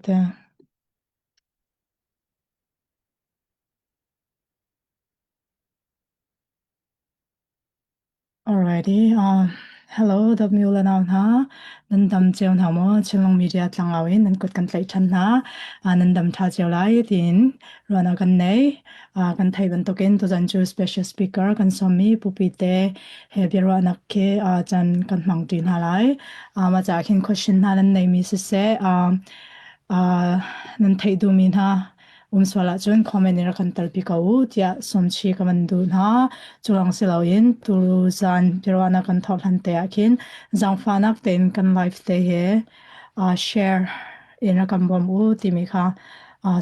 te Alrighty hello dab mi ula naw na nan dam chew na mo chilong media tlang awin nan kut kan tlai chan na nan dam tha chew lai tin rona kan nei kan thai ban token to jan chu special speaker kan somi pupite he bira nak ke jan kan mang tin halai ma cha khin question na nan nei mi se nan thai du min ha swala chun comment ira kan talpi ka u tia somchi ka man du na chulang silawin tu zan pirwana kan thol han te akin jang fanak ten kan live te he share ina kan bom u timi kha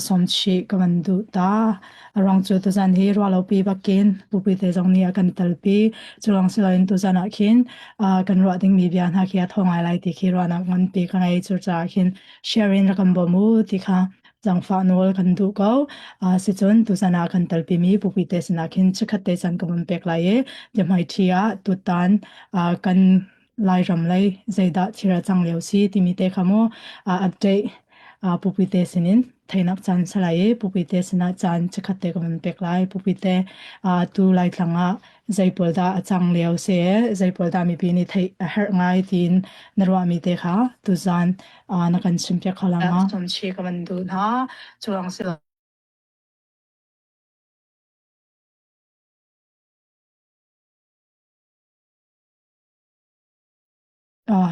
somchi ka man du ta arang chu tu zan hi rwalo pi bakin pupi te jong ni kan talpi chulang silawin tu zan akin kan ro ding mi bian ha khia thongai lai ti khirwana ngan pi ka ngai chu cha akin share in kan bom u ti kha jang fa nol kan du ko si chon tu sana kan talpi mi pupi te sina khin chakhatte chan kam pek lai e je mai thia tu tan kan lai ram lai zaida thira chang leu si timi te khamo update pupi te sinin thainak chan salai pupi te sina chan chakhatte kam pek lai pupi te tu lai thlanga zaipol da achang leu se zaipol da mi pi ni thai her ngai tin narwa mi te kha tu zan na kan chimpya khalanga somchi ka man du na chuang sila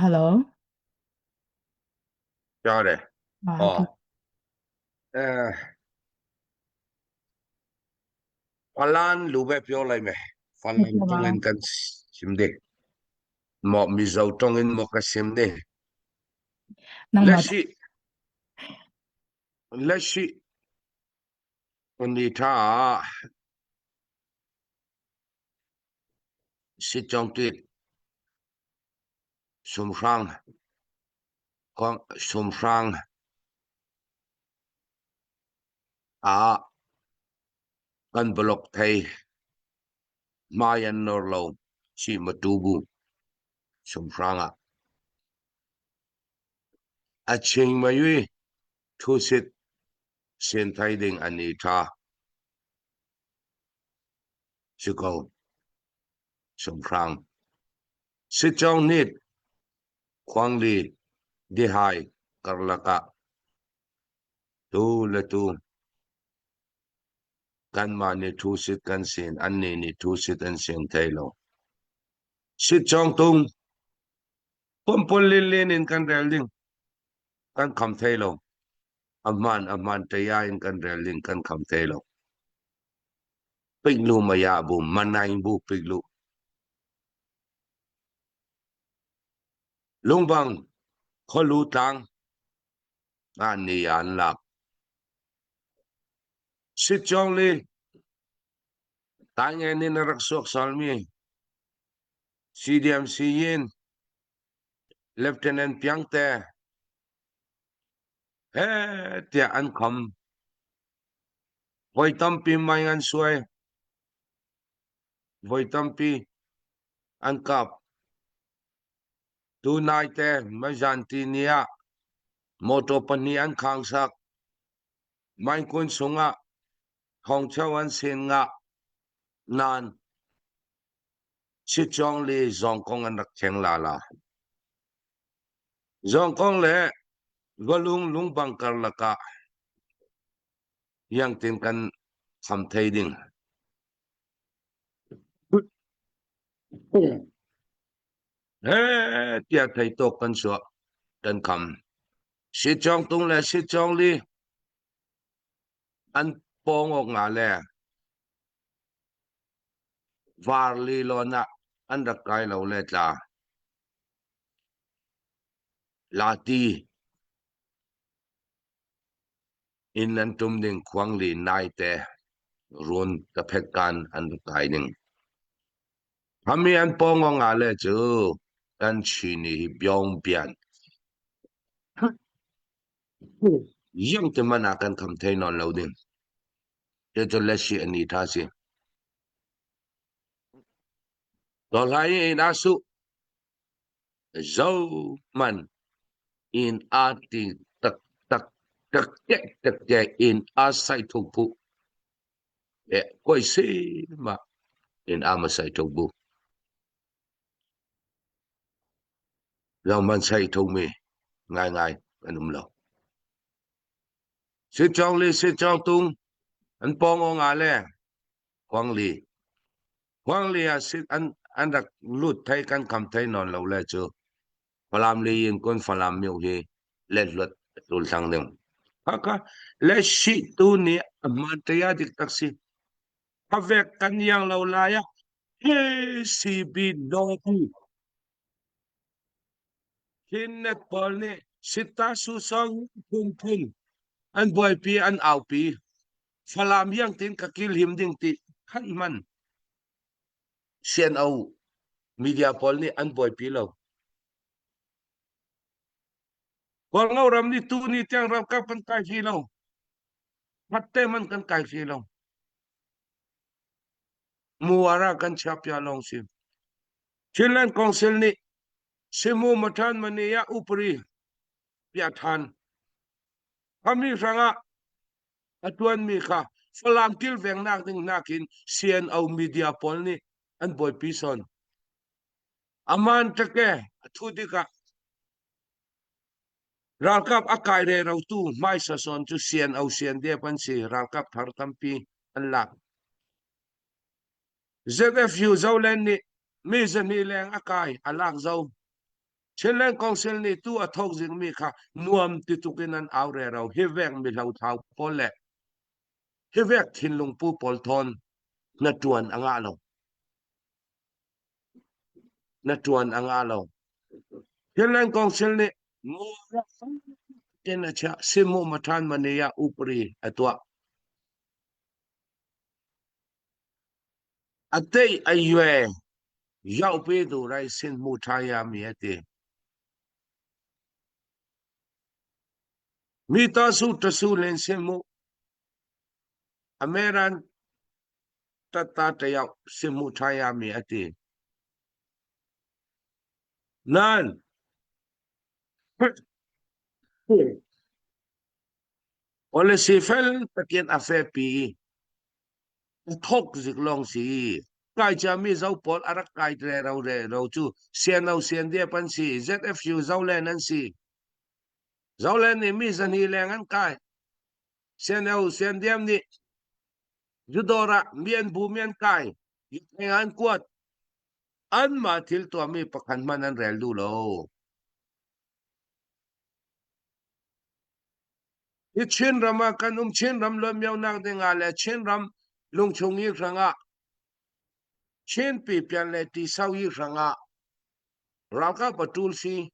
hello Chào đấy. Falan lube pyo lai me. Falan tongin kan simde. Mo mi zau tongin mo ka simde. Leshi Anita sit trong tuyệt sum sang con sum sang kan block thai mayan norlo si matubu sum sang a ching mayui thu sit sen thai ding Anita Chico sum sang sit trong nit Kwang li di hai karlaka tu la tu kan ma ni thu sit kan sin anni ni thu sit an sin thailo sit chong tung pom lin in kan relding kan kham thailo aman taya in kan relding kan kham thailo piglu maya bu manai bu piglu lungbang kholu tang ani an lak sit chong li tanya ni narak sok salmi CDMC yin Lieutenant Piang te tia an kham voi tampi mai ngan suai voi tampi an kap tu nai te majanti nia moto pani an khang sak mai kun sunga hong chawan sen nga nan sit chong li zong kong an rak cheng la zong kong le golung lung bang karlaka yang tin kan kham thai ding tia thai to kan so kan kham sit chong tung le sit chong li an pong ok nga le var li lo na an rak kai lo le tla lati in an tum ding kwang li nai te run ka phet kan an kai ding hami an pong ok nga le chu kan chi ni byong pian yang te man akan kham thai non lo ding te to leshi Anita si to lai in asu zo man in ati tak ตะแกอินอาศัยทุกผู้ก้อยสิมาอินอามาใส่ทุกผู้เรามันใส่ทุกมีง่ายๆอันนุ่มเราสิจองลีสิจองตุงอันปององอาแลหวังลีสิอันดักลุดไทยกันคำไทยนอนเราแลเจอฟลามลียินคนฟลามมิวเฮเล็ดลดตุลทางหนึ่งHaka leshi tu ni amantaya diktaksi avek kanyang laulaya he sibi doku hinnet polne sita susong pungpung an boy pi an au pi falam yang tin kakil him ding ti khan man sian au media polne an boy pi lo Kol ngau ram ni tu ni tiang ram ka pan kai fi lo hatte man kan kai fi lo muara kan chapya long sim Chinland Council ni simu matan maniya upri piathan kami sanga atuan mi kha falam kil veng nak ding nakin sian au media pol ni an boy pison aman teke athudika ralkap akai re rau tu mai sa son chu sian au sian de pan si ralkap thar tampi an lak ZFU zaulen ni mi zani leng akai alak zau Chinland Council ni tu athok jing mi kha nuam ti tukin an aure rau hivek mi lau thau pole hivek thin lungpu pol thon na tuan anga lo Chinland Council ni mu kena cha simu matan maniya upri atwa atei aywe yau pe du rai sin mu thaya mi ate mi ta su len simu American tata tayau simu thaya mi ate nan policy fel takin afe pi thok zik long si kai cha mi zau pol arak kai re rau chu sian au sian dia pan si ZFU zaulen an si zaulen ni mi zan hi leng an kai sian au sian diam ni judora mien bu mien kai an kuat an ma thil to mi pakhan man an rel du lo chin rama kan chin ram lo miao nak de nga le chin ram lung chung yi ranga chin pi pian le ti sau yi ranga ra ka patul si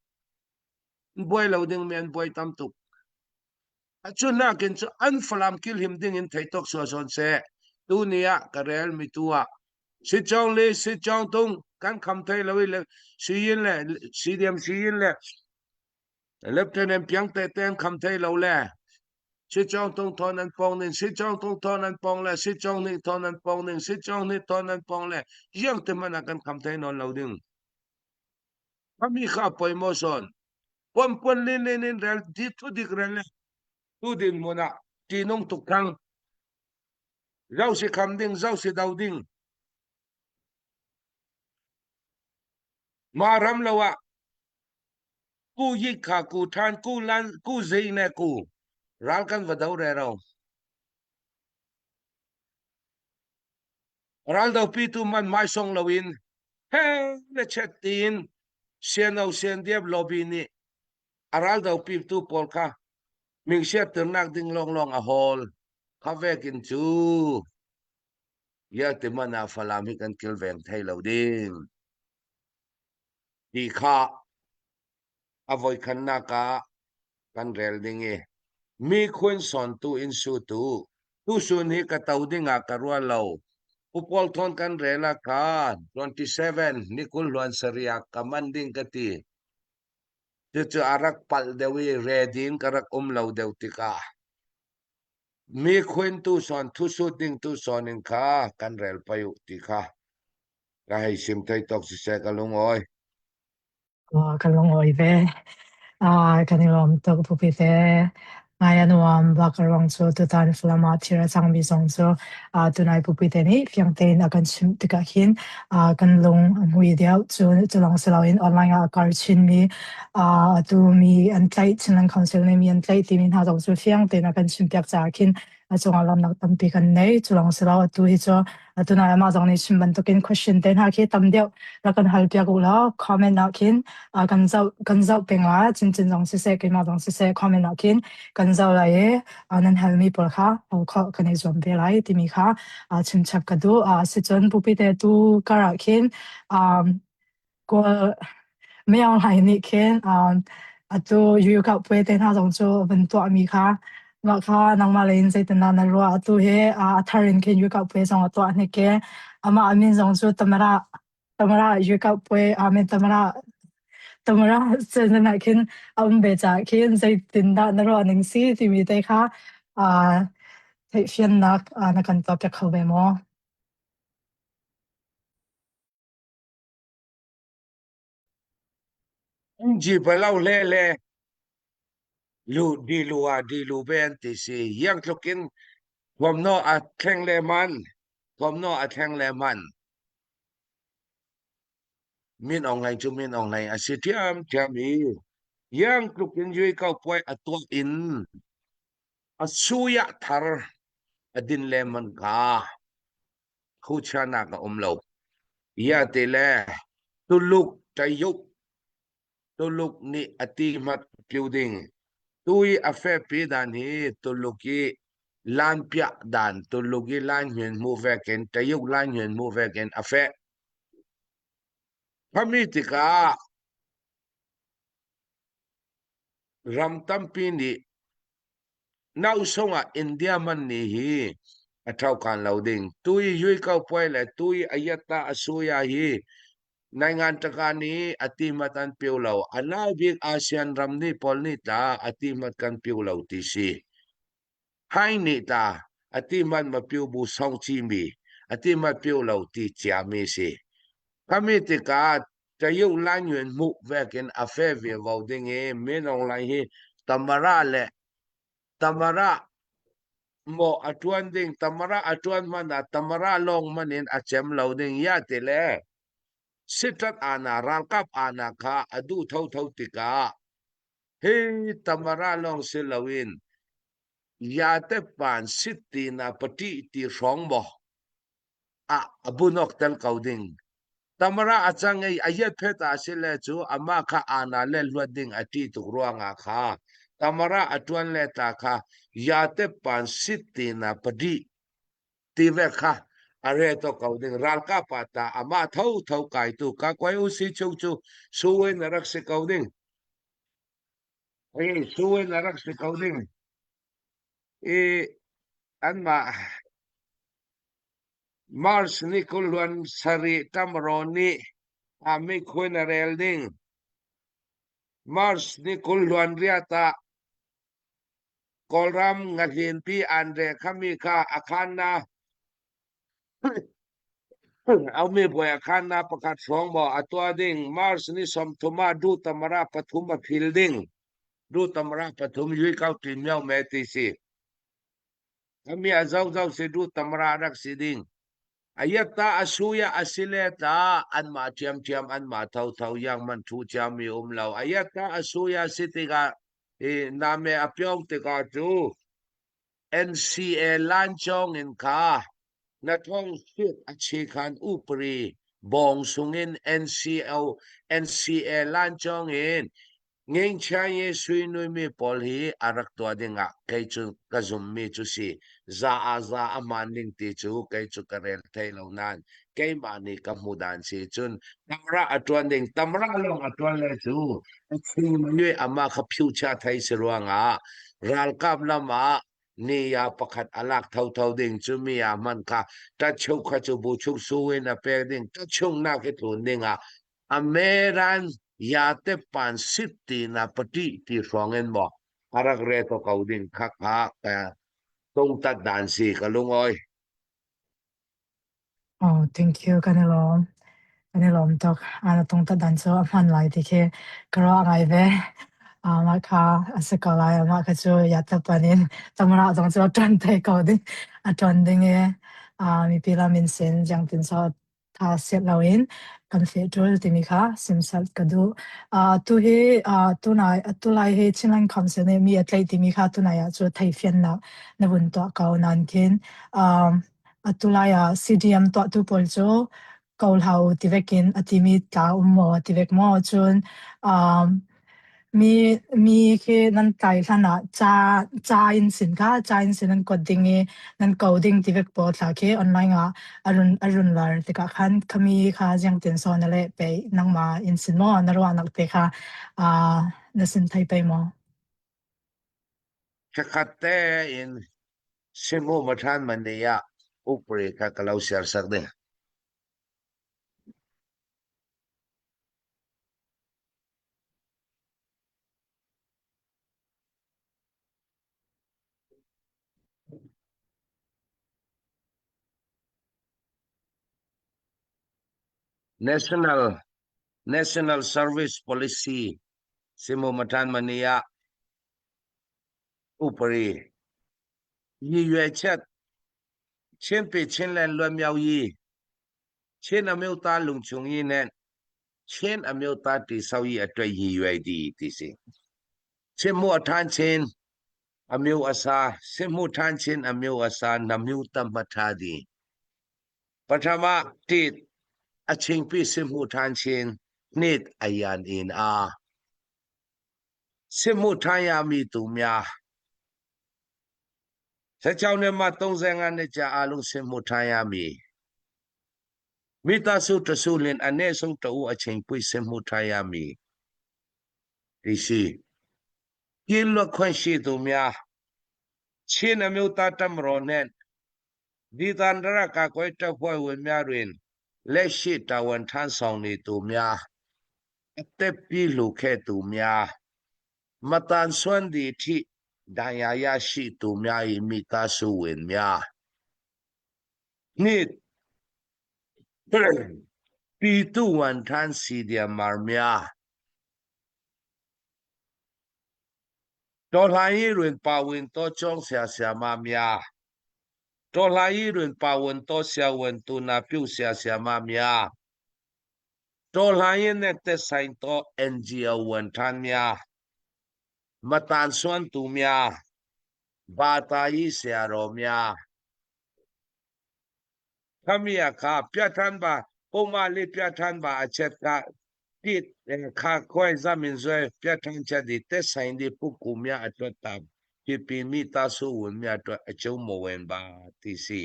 boy lo ding men boy tam tu achuna ken chu an falam kil him ding in thai tok so son se tu nia karel mi tua si chong le si chong tung kan kham thai lo le si yin le si diam si yin le lieutenant piang te ten kham thai lo le si chong tung thon an pong nin si chong tung thon an pong le si chong ni thon an pong nin si chong ni thon an pong le yang te man kan kham thai non lo ding kami kha poi mo son pon nin rel di tu dik rel tu din mo na tinong tukang rau si kham ding rau si dau ding ma ram lawa ku yi kha ku than ku lan ku zai ne ku ral kan vadau re rau ral dau pi tu man mai song lawin he le chatin sian au sian diab lobby ni aral dau pi tu pol kha ming sia ternak ding long a hol kha vekin chu ya te mana falami kan kil veng thai lo ding di kha avoid khan na ka kan rel ding e mi khun son tu in su tu sun hi ka tau ding a karwa lo upol thon kan rela ka 27 nikul luan saria kamanding kati chu arak pal dewi redin karak lo dew tika mi khun tu son thu su ding tu son in kha kan rel payu tika kai sim thai tok si se kalung oi kalong oi ve kanilom tok pu pi te ngayon wam bakarong so tutan flama tira changbi song so tunai pupiteni fiangten akan chim tikakin kan long hui diao chulang selawin online karchin mi tu mi antlai chinlang council ne mi antlai timin ha so fiangten akan chim tiak chakin achong alam nak tampi kan nei chulang selaw tu hi cho tunai ama jong ni chimban tokin question ten ha ki tamdeu lakan halpiak ula comment nakin kanzau penga chin jong se ke ma jong se comment nakin kanzau lai anan halmi por kha kho kane zom be lai timi kha chimchap kadu se chon pupite tu karakin ko meang lai ni ken atu yu ka pwe ten ha jong cho ben to mi kha ma kha nang ma lein se tan na ro atu he atharin ken yu ka pwe jong to ne ke ama amin jong cho tamara yu ka pwe amen tamara se na ken be cha ken se tin da na ro ning si ti mi te kha te fian nak na kan to ka khaw be mo ji palau le lu di lu ben ti si yang tlokin kwam no a theng le man kwam no a theng le man min online chu min online a si tiam mi yang tlokin yui kau poi a to in a suya thar adin le man ka khu chana ka lo ya te le tuluk tayuk tuluk ni ati mat building tui afe pi dan hi tuluki lan pia dan tuluki lan hyen mu veken tayuk lan hyen mu veken afe pamitika ram tampi ni nau songa india man ni hi athau kan loading tui yui kau poi le tui ayata asuya hi nangan takani atimatan piulau anau big asian ramni polni ta atimat kan piulau ti si hai ni ta atiman mapiu bu song chi mi atimat piulau ti chia mi si kami tika tayu lan yuen mu vekin afe vi voting e menong lai hi tamara mo atuan ding tamara atuan mana tamara long manin achem loading ya tele sitat ana rangkap ana ka adu thau tika he tamara long silawin ya te pan city na pati ti rong bo abunok tel kauding tamara achang ai ayat pheta sile chu ama kha ana le lwading ati tukruanga kha tamara atuan le ta kha ya te pan city na pati ti ve kha are to kauding ralka pata ama thau kai tu ka kwai u si chu suwe narak se kauding suwe narak se kauding anma mars ni kulwan sari tamroni ami khuna relding mars ni kulwan riata kolram ngadin pi andre khamika akhana au me boy akhana pakat song bo atwa ding mars ni somthuma du tamara pathuma fielding du tamara pathum yui kau tin myau me ti si kami azau se du tamara rak siding ayata asuya asileta anma tiam anma thau yang man thu cham mi umlau ayata asuya sitiga name apyong te ka chu NCA lanchong in ka na thong sit achi khan upri bong sungin NCA lanchong in ngeng chaye sui nui mi pol hi arak to dinga kai chu kazum mi chu si za amaning ti chu kai chu karel thailo nan kai mani ka mudan si chun tamra atwan ding tamra long atwan le chu chi mi ama kha future thai sirwanga ral kap lama ni ya pakhat alak thau ding chu mi ya man kha ta chou kha chu bu chu suwe na pe ding ta chung na ke thun dinga ameran ya te pan city na pati ti rongen mo arak reto kauding khak ha ka tong ta dan si kalungoy thank you kanelom tok ana tong ta dan so man lai ti ke kro ngai ve maka sekolah maka jo ya tapanin tamra dong jo tran thai ko ding atron ding mi pila min sen jang tin so tha set lawin kan fe drol ti mi kha simsal kadu tu he tu lai he chinan kham se ne mi atlai ti mi kha tu na ya jo thai fian na bun to ka nan kin atulaya CDM to tu pol jo kaul hau ti vekin atimi ta mo ti vek mo chunมีคือนั่นไกลท่านอ่ะจ่าอินสินค้าจ่าอินสินนั่นกดดิ่งนั่นกดดิ่งที่เว็บโพสต์คือออนไลน์อ่ะอรุณลาร์ที่ก็คันขมีค่ะยังเต็นโซนนั่นแหละไปนั่งมาอินสินมอนรวานักเตะค่ะนั่นสินไทยไปมอคัดแต่อินสิมูมาทานมันเดียอุปริค่ะกะเราเสียสักเด้ National Service Policy สิมูมาทานมันเดียอุปริยี่ยเช็ดเช่นปีเช่นแลนรวมยาวยีเช่นอเมริกาลุงชงยีแนนเช่นอเมริกาที่เศร้ายีอัตรายยี่ดีที่สิเช่นมัวทานเช่นอเมริกาซาเช่นมัวทานเช่นอเมริกาซานำมิวตัมมาทาดีปัทมาติดอาชิงปีเช่นมัวทานเช่นนิดอายันอินเช่นมัวทานยามีตุมยาถ้าเจ้าเนี่ยมาต้องแสงอันนี้จะอาลุเช่นมัวทานยามีตาสุตสุลินอันนี้ส่งตัวอาชิงปีเช่นมัวทานยามีที่สิกินละคนชีตุมยาเช่นอเมริกาตัมรอนเนนดีตันรักก็จะพวยวิมยารินเลชิตาวันท่านสองนี้ตุมยาเตปีลูกแค่ตุมยามาตันส่วนดีที่ดายายาชิตุมยาอิมิตาสุวิมยานี่ปีตุวันท่านสีเดียมารมยาตัวลายรุ่นปาวินตัวจงเสียเสียมามยาตัวลายรุ่นปาวินตัวเสียวันตุนาพิวเสียเสียมามยาตัวลายเนตเสัยตัว NGO วันท่านยามาตันส่วนตุมยาบาตายิเสียรมยาขมีอาคาเปียทันบาโอมาลิเปียทันบาอาเชตกาติดข้าคอยซามินซวยเปียทันจะดิเตสัยดิปุกุมยาอัตตามที่ปีมีตาสูวนมีอัตอเจ้าโมเวนบาที่สี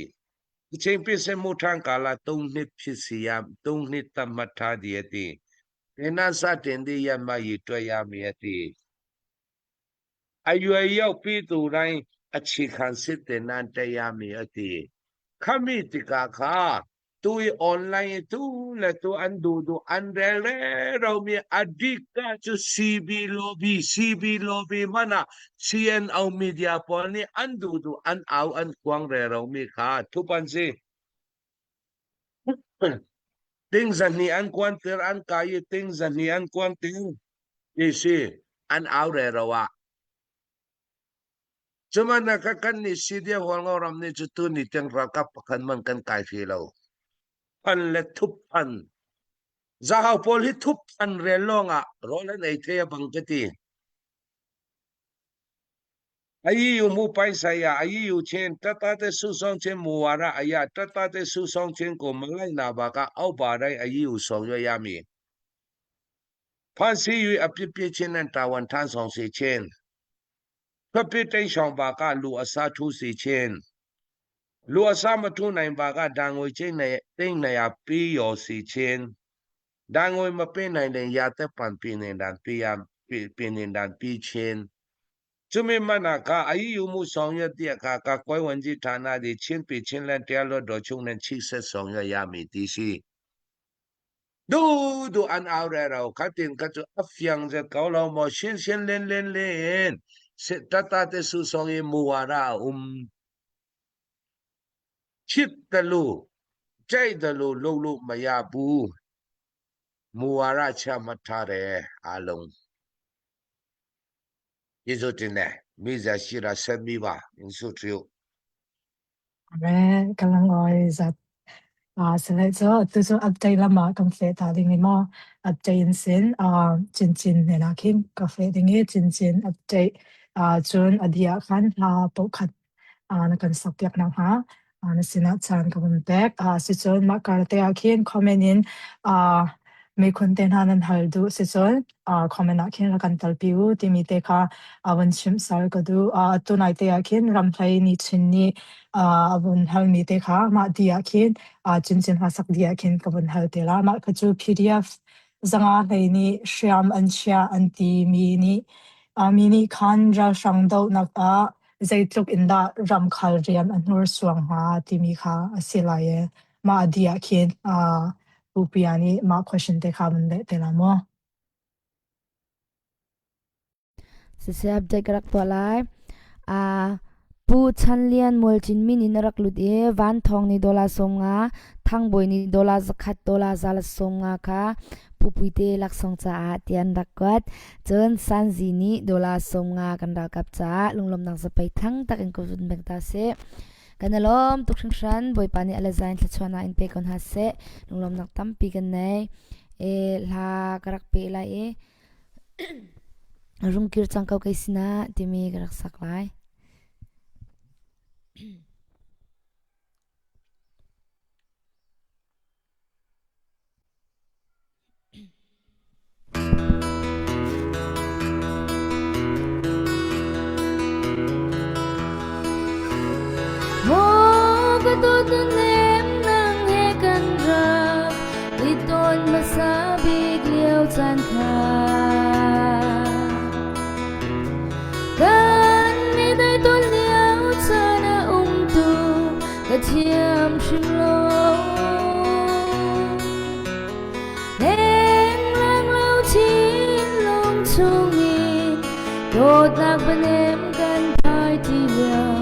เชิงพิเศษมุทังกาลาตุงนิดพิสิยามตุงนิดตัมมัทธาดียติเอนาซาเตนดียามายิตัวยามียติอายุยาวปีตุไรอชิคันสิเตนันเตยามียติขมิติกาคาตุยออนไลน์ตุและตุอันดูอันเรเรามีอดีตจุCB lobby มันน่ะ CN เอามีเดียปอนี่อันดูอันเอาอันกวางเรามีค่าทุกปันสิติงจันนี่อันกวนเตอร์อันกายติงจันนี่อันกวนติงนี่สิอันเอาเราอ่ะจุมันนักกันนี่สิเดียวหัวงอรำนี่จุดตัวนี่เตียงรักกับกันมันกันกายฟีเราพันและทุบพันจะเอาพอลิทุบพันเรลงอ่ะรอแล้วในเทียบังกตีอายุมูไปใส่อายุเช่นตัดแต่สุสองเช่นมัวระอายะตัดแต่สุสองเช่นก็มาไล่นาบากะเอาบาได้อายุสองยามีพันสีอยู่อภิพิเช่นนั้นตาวันท่านสองสีเช่นพระพิเตชองบากะลูอาซาทุสีเช่นลูอาซามาทุในบากะดังวยเช่นในเต็งในอาปีโยสีเช่นดังวยมาเป็นในยาเตปันปีในดันปียามปีในดันปีเช่นจุมิมันนะคะอายุมูสองยเดียค่ะก็คอยวันจีฐานะดีเช่นปีเช่นแลนเตียลดช่วงนั้นชิเสสองยามีตีสีดูอันเอาเราคัดตินก็จะอัฟยังจะเขาเรามาเช่นเล่นเสตัดแต่สุสองยมัวระชิดตะลูใจตะลูลูมายาบูมัวระชามัทาเรอาลง ယေရှုတင်တယ်မိဇာရှိရာဆက်မိပါယေရှုထျို Amen. Kalang oi zat sele zo tu zo update lama kam fe ta ding mo update in sin chin ne na kim ka fe ding e chin update chun adia khan ha po khat na kan sakyak na ha na sina chan ka bun tek si chun ma kar te akhin comment in me content hanan haldu si chun comment akhin kan talpiu ti mi te kha awan chim sar ka du tu nai te akhin ram thlai ni chin ni abun hal mi te kha ma dia khin chin ha sak dia khin ka bun hal te la ma ka chu pdf zanga hlei ni sham an sha an ti mi ni mini khan ra sang do nak zaitluk inda ram khal rian an nur suang ha ti mi kha asilaye ma dia khin upiani ma question te kha mun de te la mo se update karak to lai pu chanlian molchin min in rak lut e van thong ni dola somnga thangboi ni dola zakhat dola zal somnga kha pupuite lak song cha tian rakwat chon sanji ni dola somnga kan ra kap cha lunglom nang sa pai thang tak in ko jun bek ta se kanalom tukshang shan boi pani alazain thachwana in pe kon ha se lunglom nak tam pi kan nei e la karak pe la e rungkir changkau kaisina timi karak saklai Tutunem nang hekan rap Iton masabig liaw chan tha Kan mi dai ton liaw chana tu Katiam shimlo Neng lang lau chin long chungin Dot nak banem kan pai ti liaw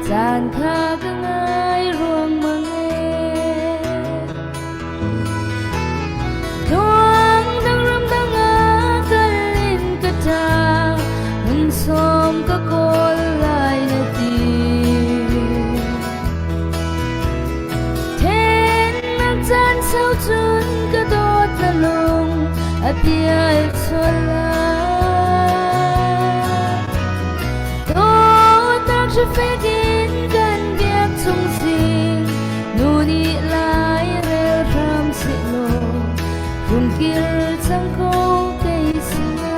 Chan kha Atia sola to tak je fegin kan biak chung sin nuni lai rel ram silo rungkir changko kaisina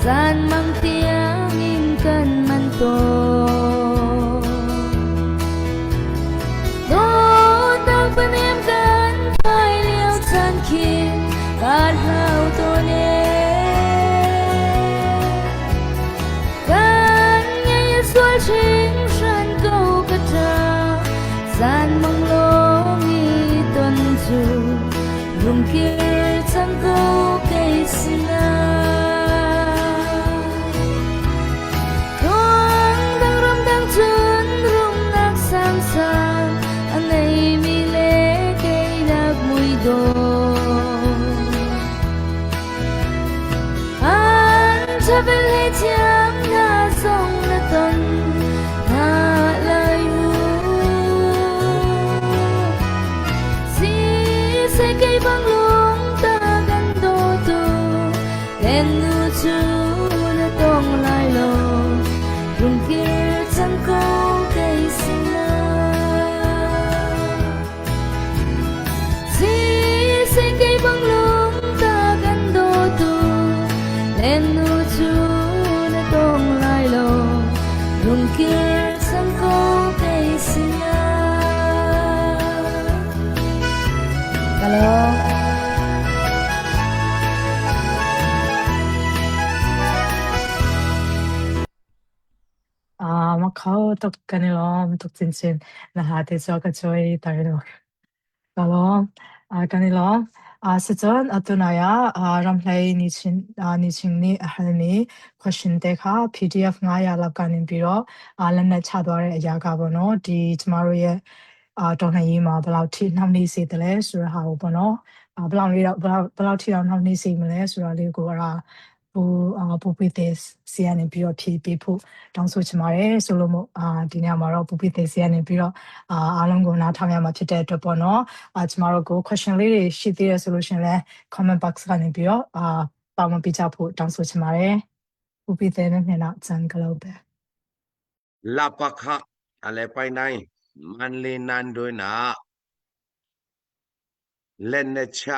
San mang tiang in kan man to Do tang panem kan pai liao chan kin Kan hao to ne Kan ngay sual ching shan câu ka ta San mang long i ton chu Rung kir chang câu kay sina Travel hai chiam na song na ton na layu Si se kay bang lung ta gan do tu Len nu chu na tong lai lo Rung kir chang ko kay sina Si se kay bang lung ta gan do tu Len nu na tong lai lo rung kir sang ko kay sina โลมาเขาตกกันล้อมตกจริงๆนะคะที่จะก็ช่วยตายแล้วก็ล้อมกันล้อมสจอนตุนายารำไลนิชินนี่ฮันนี่ question เตค่ะ PDF ง่ายลับกันပြီးတော့လက်နဲ့ချသွားတဲ့အရာကပေါ့နော်ဒီကျမတို့ရဲ့တော်လှန်ရေးမှာဘယ်လောက်ထိနှောင့်နှေးစေတယ်လဲဆိုတဲ့ဟာကိုပေါ့နော်ဘယ်လောက်ထိတော့နှောင့်နှေးစေမလဲဆိုတာလေးကိုပူပိသေးစီကနေပြီးတော့ဖြည့်ပေးဖို့တောင်းဆိုချင်ပါတယ်ဆိုလို့မို့ဒီနေ့မှာတော့ပူပိသေးစီကနေပြီးတော့အားလုံးကိုနားထောင်ရမှာဖြစ်တဲ့အတွက်ပေါ့နော်ကျမတို့ကို question လေးတွေရှိသေးတယ်ဆိုလို့ရှင်လဲ comment box ကနေပြီးတော့ပါဝင်ပေးကြဖို့တောင်းဆိုချင်ပါတယ်ပူပိသေးနဲ့နဲ့တော့ဇန်ကလောက်ပဲ Lapakha ale pai nai manle nan doi na lennecha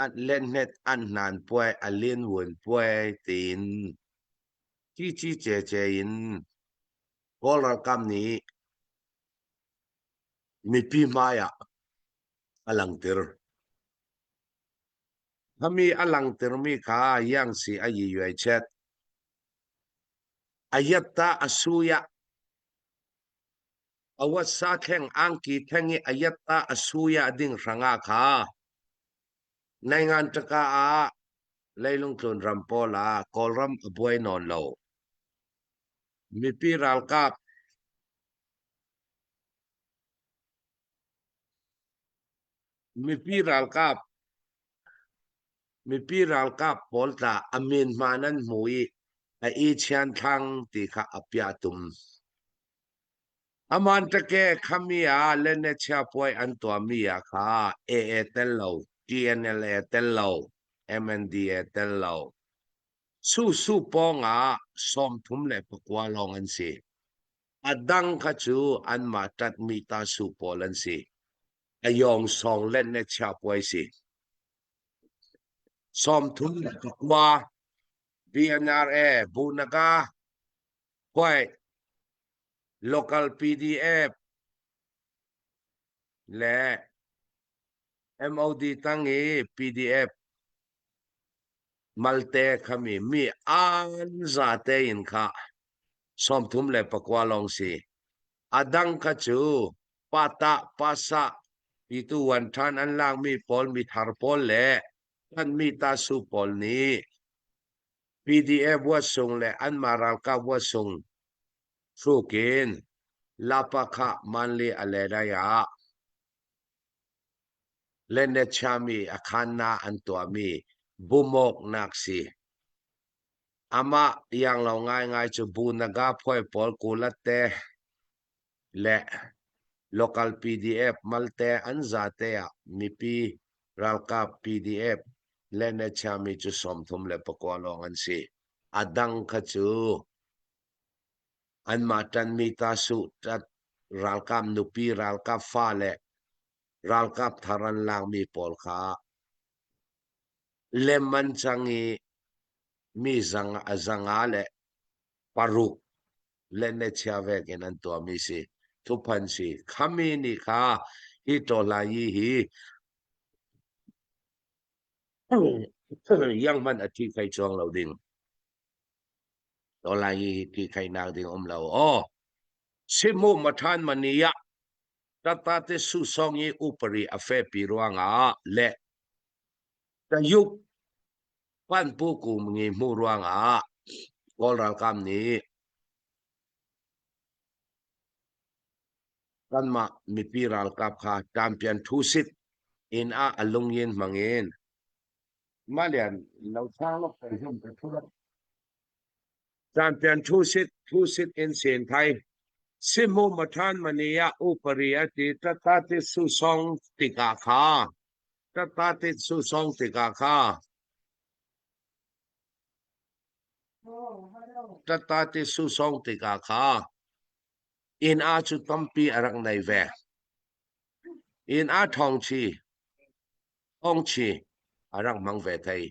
at lennet an nan poi alien won poi tin chi che in kolar kam ni mi pi maya alangtir hami alangtir mi kha yang si ayi yai chat ayatta asuya awat sa kheng angki thengi ayatta asuya ding ranga kha naingan taka a leilung tun rampola kolram abuai non lo mi pi ral kap mi pi ral kap polta amin manan mui a e chian thang ti kha apya tum aman take khamia lene cha poi an to mia kha e tello TNL tello MND tello su ponga som thum le pakwa long an si adang kha chu an ma tat mi ta su polan si ayong song lene cha poi si som thum le pakwa BNRA bunaga poi local PDF le MOD tangi PDF malte khami mi an zate in kha som thum le pakwa long si adang kha chu pata pasa pitu wan than an lang mi pol mi thar pol le kan mi ta su pol ni PDF wa sung le an maral ka wa sung Sukin lapakha manli aledaya lene chami akhana antuami bumok naksi ama yang lo ngai chu bunaga phoi pol kulate le local PDF malte anzate ya mipi ralka PDF lene chami chu somthum le pakwalong ansi adang khachu an matan mita su tat ralkam nupi ralkap fa le ralkap tharan lang mi pol kha lemman changi mi azanga le paruk lene chave ken an to mi si thupan si khami ni kha hi to la yi hi yang man athi khai chong lo ding to la yi ti khai nang ding lo simu mathan mania tatate su songi upari afe piruanga le tayuk pan pu ku ngi muruanga kolral kam ni kanma mi piral kap kha champion thusit in a alungin mangin malian lo chang lo pe jum pe thula champion thusit in sen thai simu mathan mania upari ati tatate su song tika kha tatate su song tika kha tatate su song tika kha in a chu tampi arak nai ve in a thongchi arak mang ve thai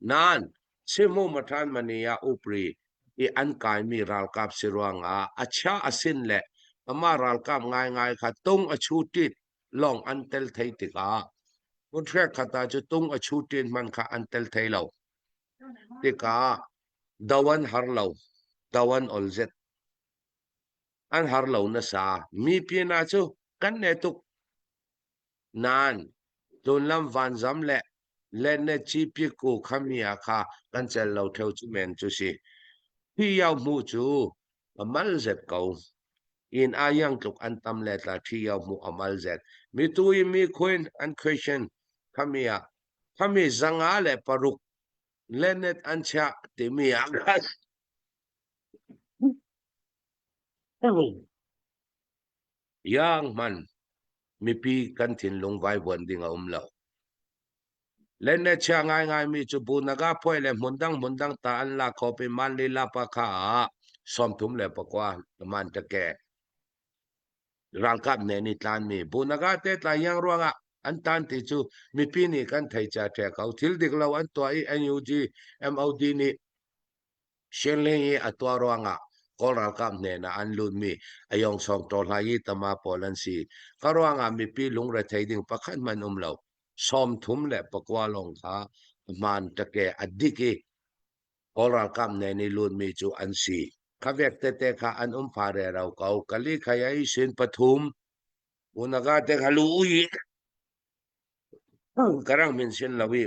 nan simu mathan mania upri I an kai mi ral kap sirwanga acha asin le ama ral kap ngai kha tung achutit long antel thai tika un trek khata chu tung a chu tin man kha an tel thailo tika dawan harlo dawan olzet an harlo na sa mi pina chu kan ne tuk nan don lam van zam le ne chi pi ko khamia kha kan chel lo theu chu men chu si pi yaw mu chu amal zet ko in ayang tuk an tam le tla thi yaw mu amal zet mi tui mi khoin an question khamia khami zanga le paruk lenet an cha ti mi agas yang man mi pi kan thin long vai bon ding a lo lenet cha ngai mi chu bu naga phoi le mundang ta an la kho pe man li la pa kha som thum le pa kwa man ta ke rang kap ne ni tlan mi bu naga te tla yang ruanga an tan ti chu mi pi ni kan thai cha the kau thil dik lo an to I NUG MOD ni shenle ye atwa ruanga kol ral kap ne na an lun mi ayong song to lai tama polan si karwanga mi pi lung re thai ding pakhan man lo som thum le pakwa long kha man ta ke adiki kol ral kap ne ni lun mi chu an si khavek te kha an phare rau kau kali khayai sin pathum unaga te khalu ui karang min sin lawi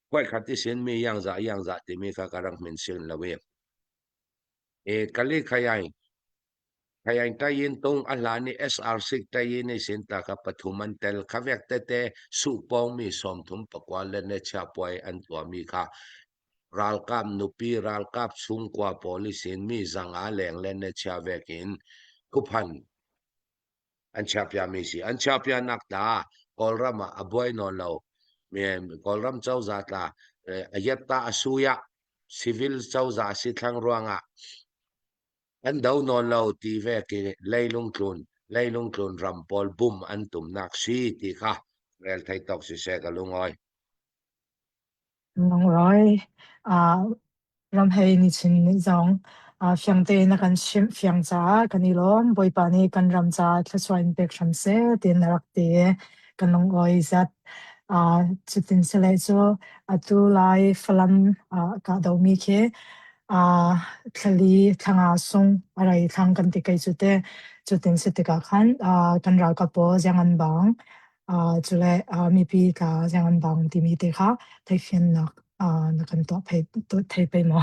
kwai khati sin mi yang za ti mi kha karang min sin lawi kali khayai tayin tong alani SR6 tayin ni sin ta ka pathuman tel khavek te su pong mi som thum pakwa le ne cha poi an tua mi kha ral kap nupi ral kap sung kwa polisin mi zanga leng le ne cha vekin kuphan an cha pya mi si an cha pya nak ta kolrama aboy non lo me kolram chau za ta ayata asuya civil chau za si thlang ruanga an dau non lo ti ve ke leilung tlun rampol bum an tum nak si ti kha rel thai tok si se ka lungoi Nong roi ram hei ni chin ni zong fiang te na kan fiang cha kan ilom boi pa ni kan ram cha thla swain pek sham se tin rak te kan long oi zat chutin se le cho atu lai falam ka do mi ke thali thanga sung arai thang kan ti kai chute chutin se te ka khan kan ra ka po jangan bang chule mi pi ka jangan bang ti mi te kha thai fian nak na kan to phei to thai pe mo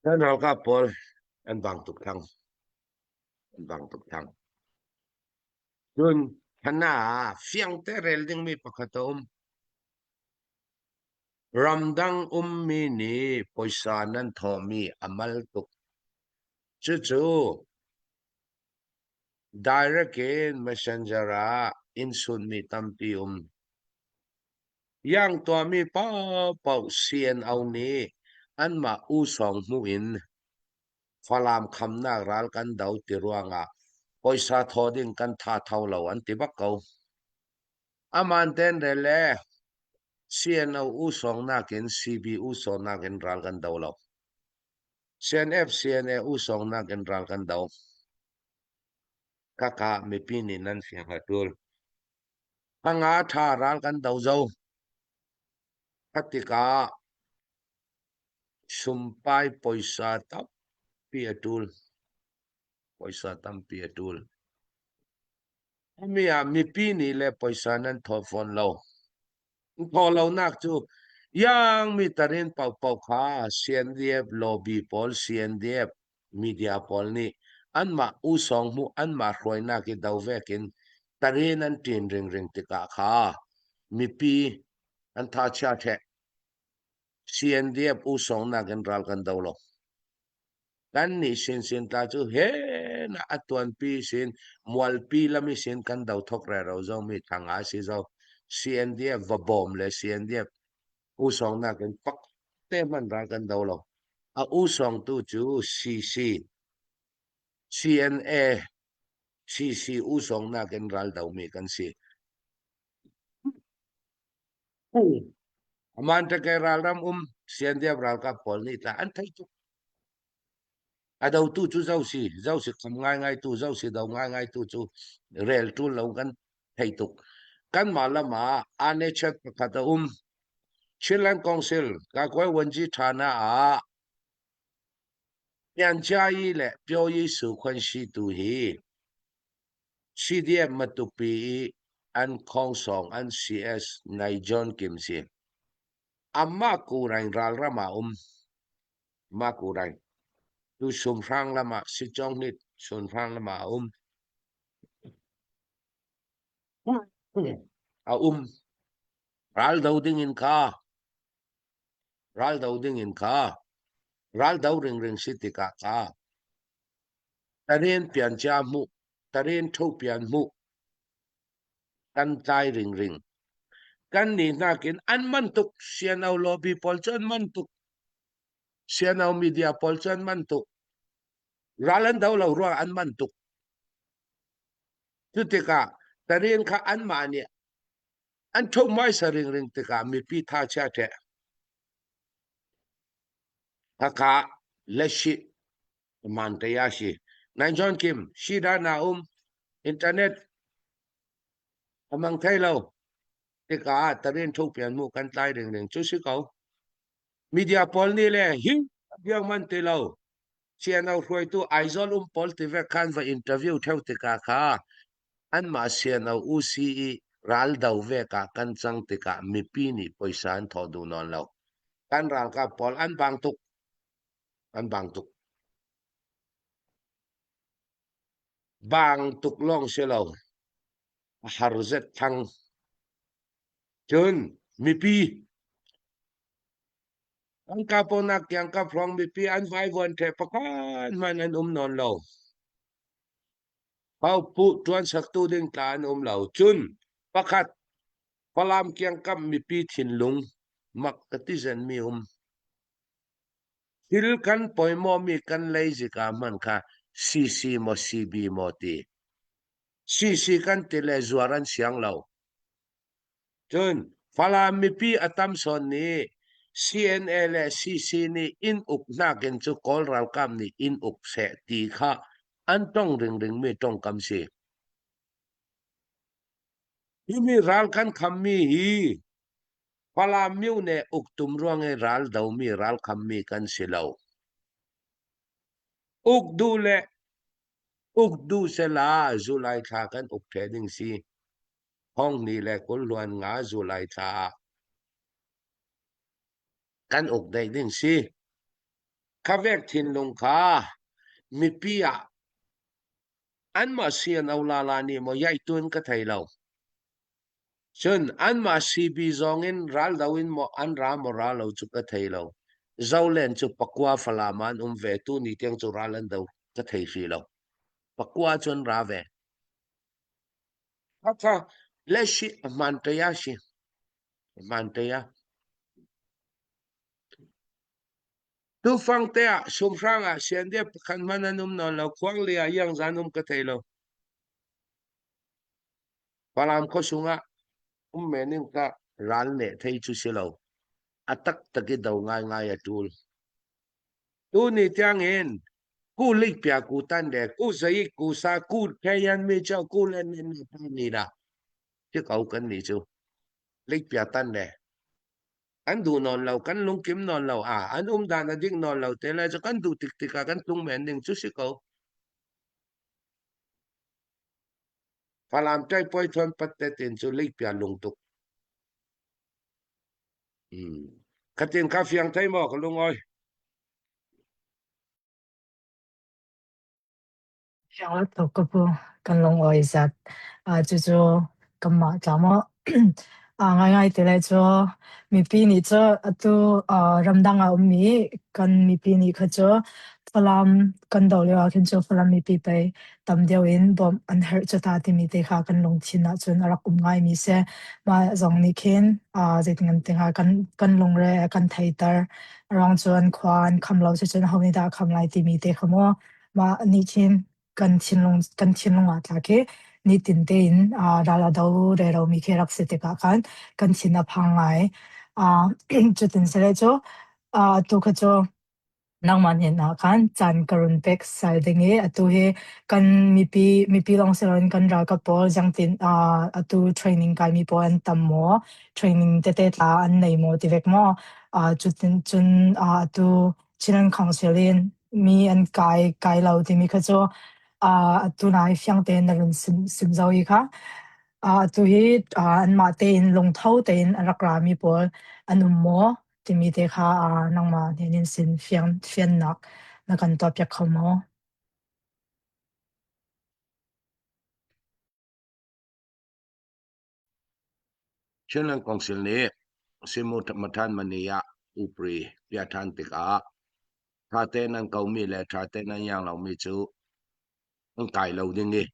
dan ral ka pol an bang tuk thang jun hana fiang te rel ding mi pakhatom ramdang mi ni poisa nan thomi amal tuk chu direct in messenger in sun mi tampi yang to mi pau sien au ni an ma u song mu in falam khamna ral kan dau ti ruanga poisa thoding kan tha thau lo an ti bak ko aman ten rele CNO u song na ken CB u song na ken ral kan dau lo CNF CNA u song na ken ral kan dau kaka mi pini nan siang hatul hanga tha ral kan dau zo katika sumpai poisa tap pi atul poisa tam pi atul mi pini le poisa nan tho phone lo tho lo nak chu yang mi tarin pau kha CNDF lobby pol CNDF media pol ni anma u song mu anma hroi na ki dau vekin tarin an tin ring tika kha mi pi an tha cha the CNDF u song na kan ral kan dau lo kan ni sin ta chu he na atuan pi sin mual pi lami sin kan dau thok ra ro zo mi thanga si zo CNDF va bom le CNDF u song na kan pak te man ra kan dau lo a u song tu chu CC CNA CC u song na kan ral dau mi kan si aman ta ke ral ram CNDF ral ka pol ni ta an thai chu adau tu chu zau si kham ngai tu zau si dau ngai tu chu rel tu lo kan thei tuk kan malama ane chat pakhata Chilean Council ka kwai wanji thana a yan chai le pyo yi su khwan shi tu hi CDM matupi an Kong Song an CS Nai John Kim si amma kurai ral rama ma kurai tu sum rang lama si chong nit sun rang lama a ral dau ding in ka ral dau ding in ka ral dau ring sitika ka taren pian cha mu taren tho pian mu kan tai ring kan ni na kin an man tuk sianau lobby pol chan man tuk sianau media pol chan man tuk ralan dau lo ro an man tuk tutika taren kha an ma ni an tho mai sa ring tika mi pi tha cha the haka leshi man te ya shi Nai John Kim shi da na internet amang thai lo tika taren tho pian mu kan tai ring chu si ko media pol ni le hi yang man te lo sianau hroi tu aizol pol te ve kan va interview theu tika kha an ma sianau UCE ral dau ve ka kan chang tika mi pi ni poisa an tho du non lo kan ral ka pol an bang tuk bang tuk long se lo harzet thang chun mi pi an ka ponak yang ka from mi pi an vai von the pakan man an non lo pau pu tuan sak tu ding tlan lo chun pakhat palam kyang kam mi pi thin lung mak katizen mi hil kan poimo mi kan lazy ka man kha CC mo CB mo ti CC kan tele zuaran siang lo chun palam mi pi atam son ni CNL CC ni in uk na gen chu kol ral kam ni in uk se ti kha an tong ring mi tong kam si mi ral kan kham mi hi palam miu ne uk tum ruang e ral dau mi ral kham mi kan silo uk du se la July tha kan uk theding si hong ni le kul luan nga July tha kan uk dai ding si khavek thin lung kha mi pia an ma sian aulala ni mo yai tun ka thai lo chun an ma CB zongin ral dawin mo an ra mo ra lo chu ka thai lo zaulen chu pakwa falaman ve tu ni tiang chu ralan daw ka thai fi lo pakwa chun ra ve Hata leshi mantaya tu fang te sumranga siande kan mananum non lo kwang lia yang zanum ka thai lo palam ko sunga menin ka ral ne thai chu silo atak taki daw ngai atul tu ni tiang en ku lik pia ku tan de ku sai ku sa ku phayan me cha ku len ni da chứ cậu kan ni chu lik pia tan de an du non lo kan lung kim non lo an dan ding non lo te la cho kan du tik tik kan tung men ding chu si ko palam tai poi thon pat te tin chu lik pia lung tuk katin ka fiang thai mo ko lung oi yang to ko pu kan long oi zat chu kam ma chama ngai te le cho mi pi ni cho atu ramdang a mi kan mi pi ni kha cho palam kan do le a khin cho palam mi pi pe tam deu in bom an her cha ta ti mi te kha kan long chin na chun arak ngai mi se ma zong ni khin je ting te ha kan long re kan thai tar rong chuan khwan kham lo chun ho ni da kham lai ti mi te khamo ma ni chin kan chin long a ta ke ni tin te in rala do re ro mi khe rak se te ka kan chin na phangai chutin se le cho to kha cho nang man hin kan chan karun pek sal dinge atu he kan mi pi long selon kan ra ka pol jang tin atu training kai mi pon tam mo training te ta an nei mo ti vek mo chutin chun atu chiran counseling mi an kai lo ti mi kha cho atu nai fyang te na run sim zo yi kha atu hi an ma te in long thau te in rak ra mi pol anum mo ti mi te kha nang ma nin sin fian nak na kan to pyak khom mo เช่นนั้นกองเสลนี้สิมุธรรมทานมณียะอุปรีเปียทานติกาถ้าเตนั้นเกามีและถ้าเตนั้นยังเรามีจูต้องกายเราดิงนี้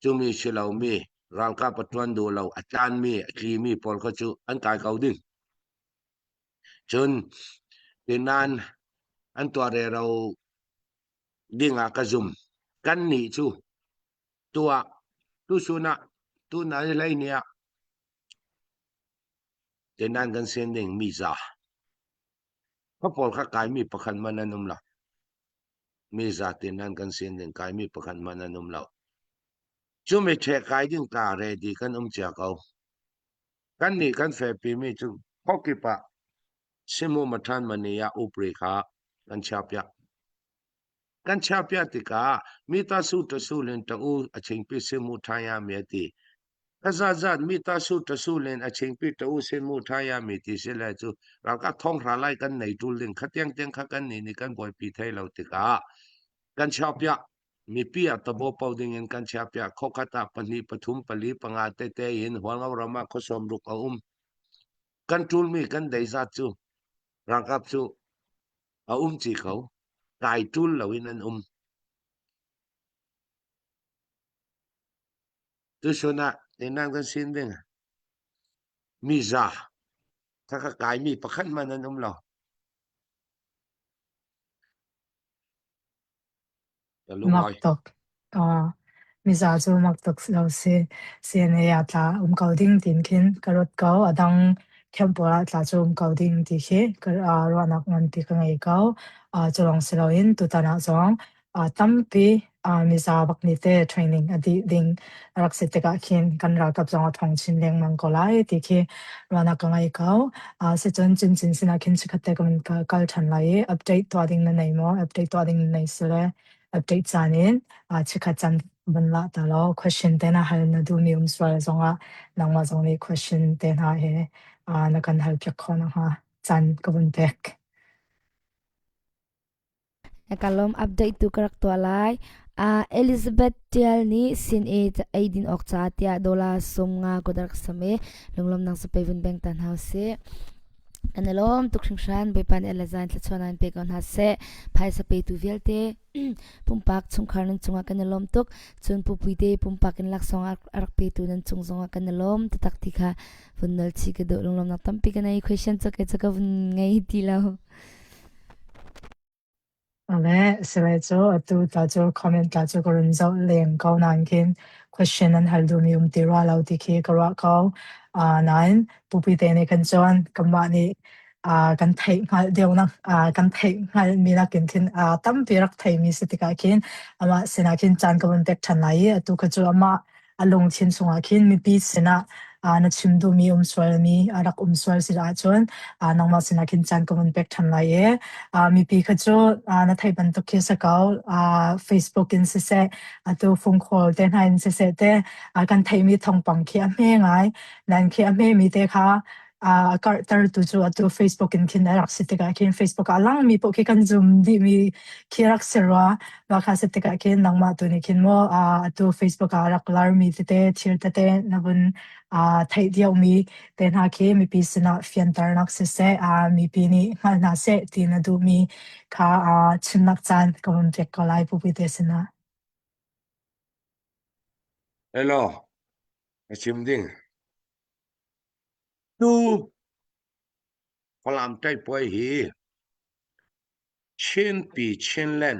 จูมีชื่อเรามีร่างกายปัจจุบันดูเราอาจารย์มีคลีมีปอลเขาจูอันกายเขาดิงจนเป็นนานอันตัวเราดิ่งอากาซุมกันนี่จูตัวตุสุนะตุนาอะไรเนี่ยแต่นั้นกันเส้นดิ่งมีซาพระปอลข้ากายมีประคันมานันุมละมีซาแต่นั้นกันเส้นดิ่งกายมีประคันมานันุมละจูไม่แช่กายดิ่งตาเรดีกันเจ้าเขากันนี่กันแฟปีมีจูพอกิปะสิมุมาทานมณียาอุปริขากันชาปยะกันชาปยะติกามีตาสุตสุเลนตะอูอชิงปิสิมุทายาเมติกะซาซาดมีตาสุตสุเลนอชิงปิตะอูสิมุทายาเมติเสลจูเราก็ท่องราไลกันในตุลิงขัดยังเตียงขักันนี่กันบ่อยปีไทยเราติกากันชาปยะมีปียตะโบเปาดิงกันชาปยะขอคตาปณิปทุมปลีปงาเตเตหินหัวงเรามาขสมรุกเอากันทุลมีกันได้ซาจูรังกับจูเอาจีเขากายทุลเหล่านั้นตุชนะในนางกันสินเด้งมีซาถ้ากายมีประคันมานั้นเราจะลุงน้อย maktok miza chu maktok lo se ne ya ta coding tin khin karot ko adang khempora tla chu coding ti he ro anak ngan ti ka ngai ko chulong seloin tu ta na zong tampi miza bakni te training adi ding rak se te ka khin kan ra kap zong thong chin leng mang ko lai ti khi ro anak ka ngai ko se chon chin chin sina khin chi khatte kan kal than lai update to ding na nei mo update to ding nei sele update zanin chikachan banla talo question tena hal na du mi swal zonga nangma zongni question tena he na kan hal pyak khona ha chan kabun pek Kalom update tu karak tu alai Elizabeth Tial ni sin aidin okcha tia dola somnga kodak same longlom nang sa payment bank tan house Kanalom tukshingshan bepan elazan tlachonan pekon hase phai sa pay tu velte pumpak chungkharnan chunga kanalom tuk chun pupuite pumpakin laksong arak pay tu nan chungzonga kanalom tatak tikha vunal chikado longlom nak tampi kanai question chaka chaka vun ngai tilo ale sele cho atu ta cho comment ta cho koron zo leng ko nan kin question an hal du mi tira lau ti khi karwa ko nan pupuite ne kan chon kamwa ni kan thai ngal deu na kan thai ngal mi na kin thin tam pirak thai mi sitika kin ama sena kin chan ka bon tek than lai atu ka chu ama along thin sunga kin mi pi sena na chimdu mi swal mi arak swal sira chon nangma sena kin chan ka bon pek than lai mi pi ka chu na thai ban to ke sa kau Facebook in se se atu phone call ten ha in se se te kan thai mi thong pang khi a me ngai nan khi a me mi te kha tar tu chu atu Facebook in kin rak sitika kin Facebook alang mi po ke kan zoom di mi kirak serwa ba kha sitika kin nangma tu ni kin mo atu Facebook rak lar mi te thir te na bun thai diaw mi ten ha ke mi pi sina fian tar nak se se mi pi ni ngal na se ti na du mi kha chimnak chan kon tek ko lai pu pi te sina hello chim ding tuพลามใจป่วยหีเช่นปีเช่นเล่น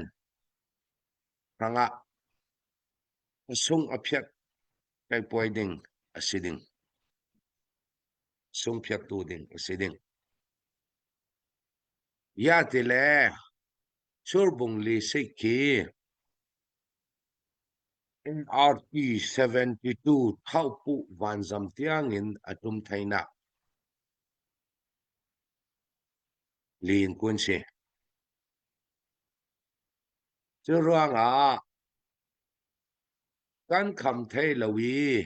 รังส่งอภิยใจป่วยดิ่งสิดิ่งส่งเพียกตูดิ่งสิดิ่งยาติแล surbung li sikhi NRT 72 thau pu van zam tiangin atum thaina lin kun se churanga kan kham thei lawi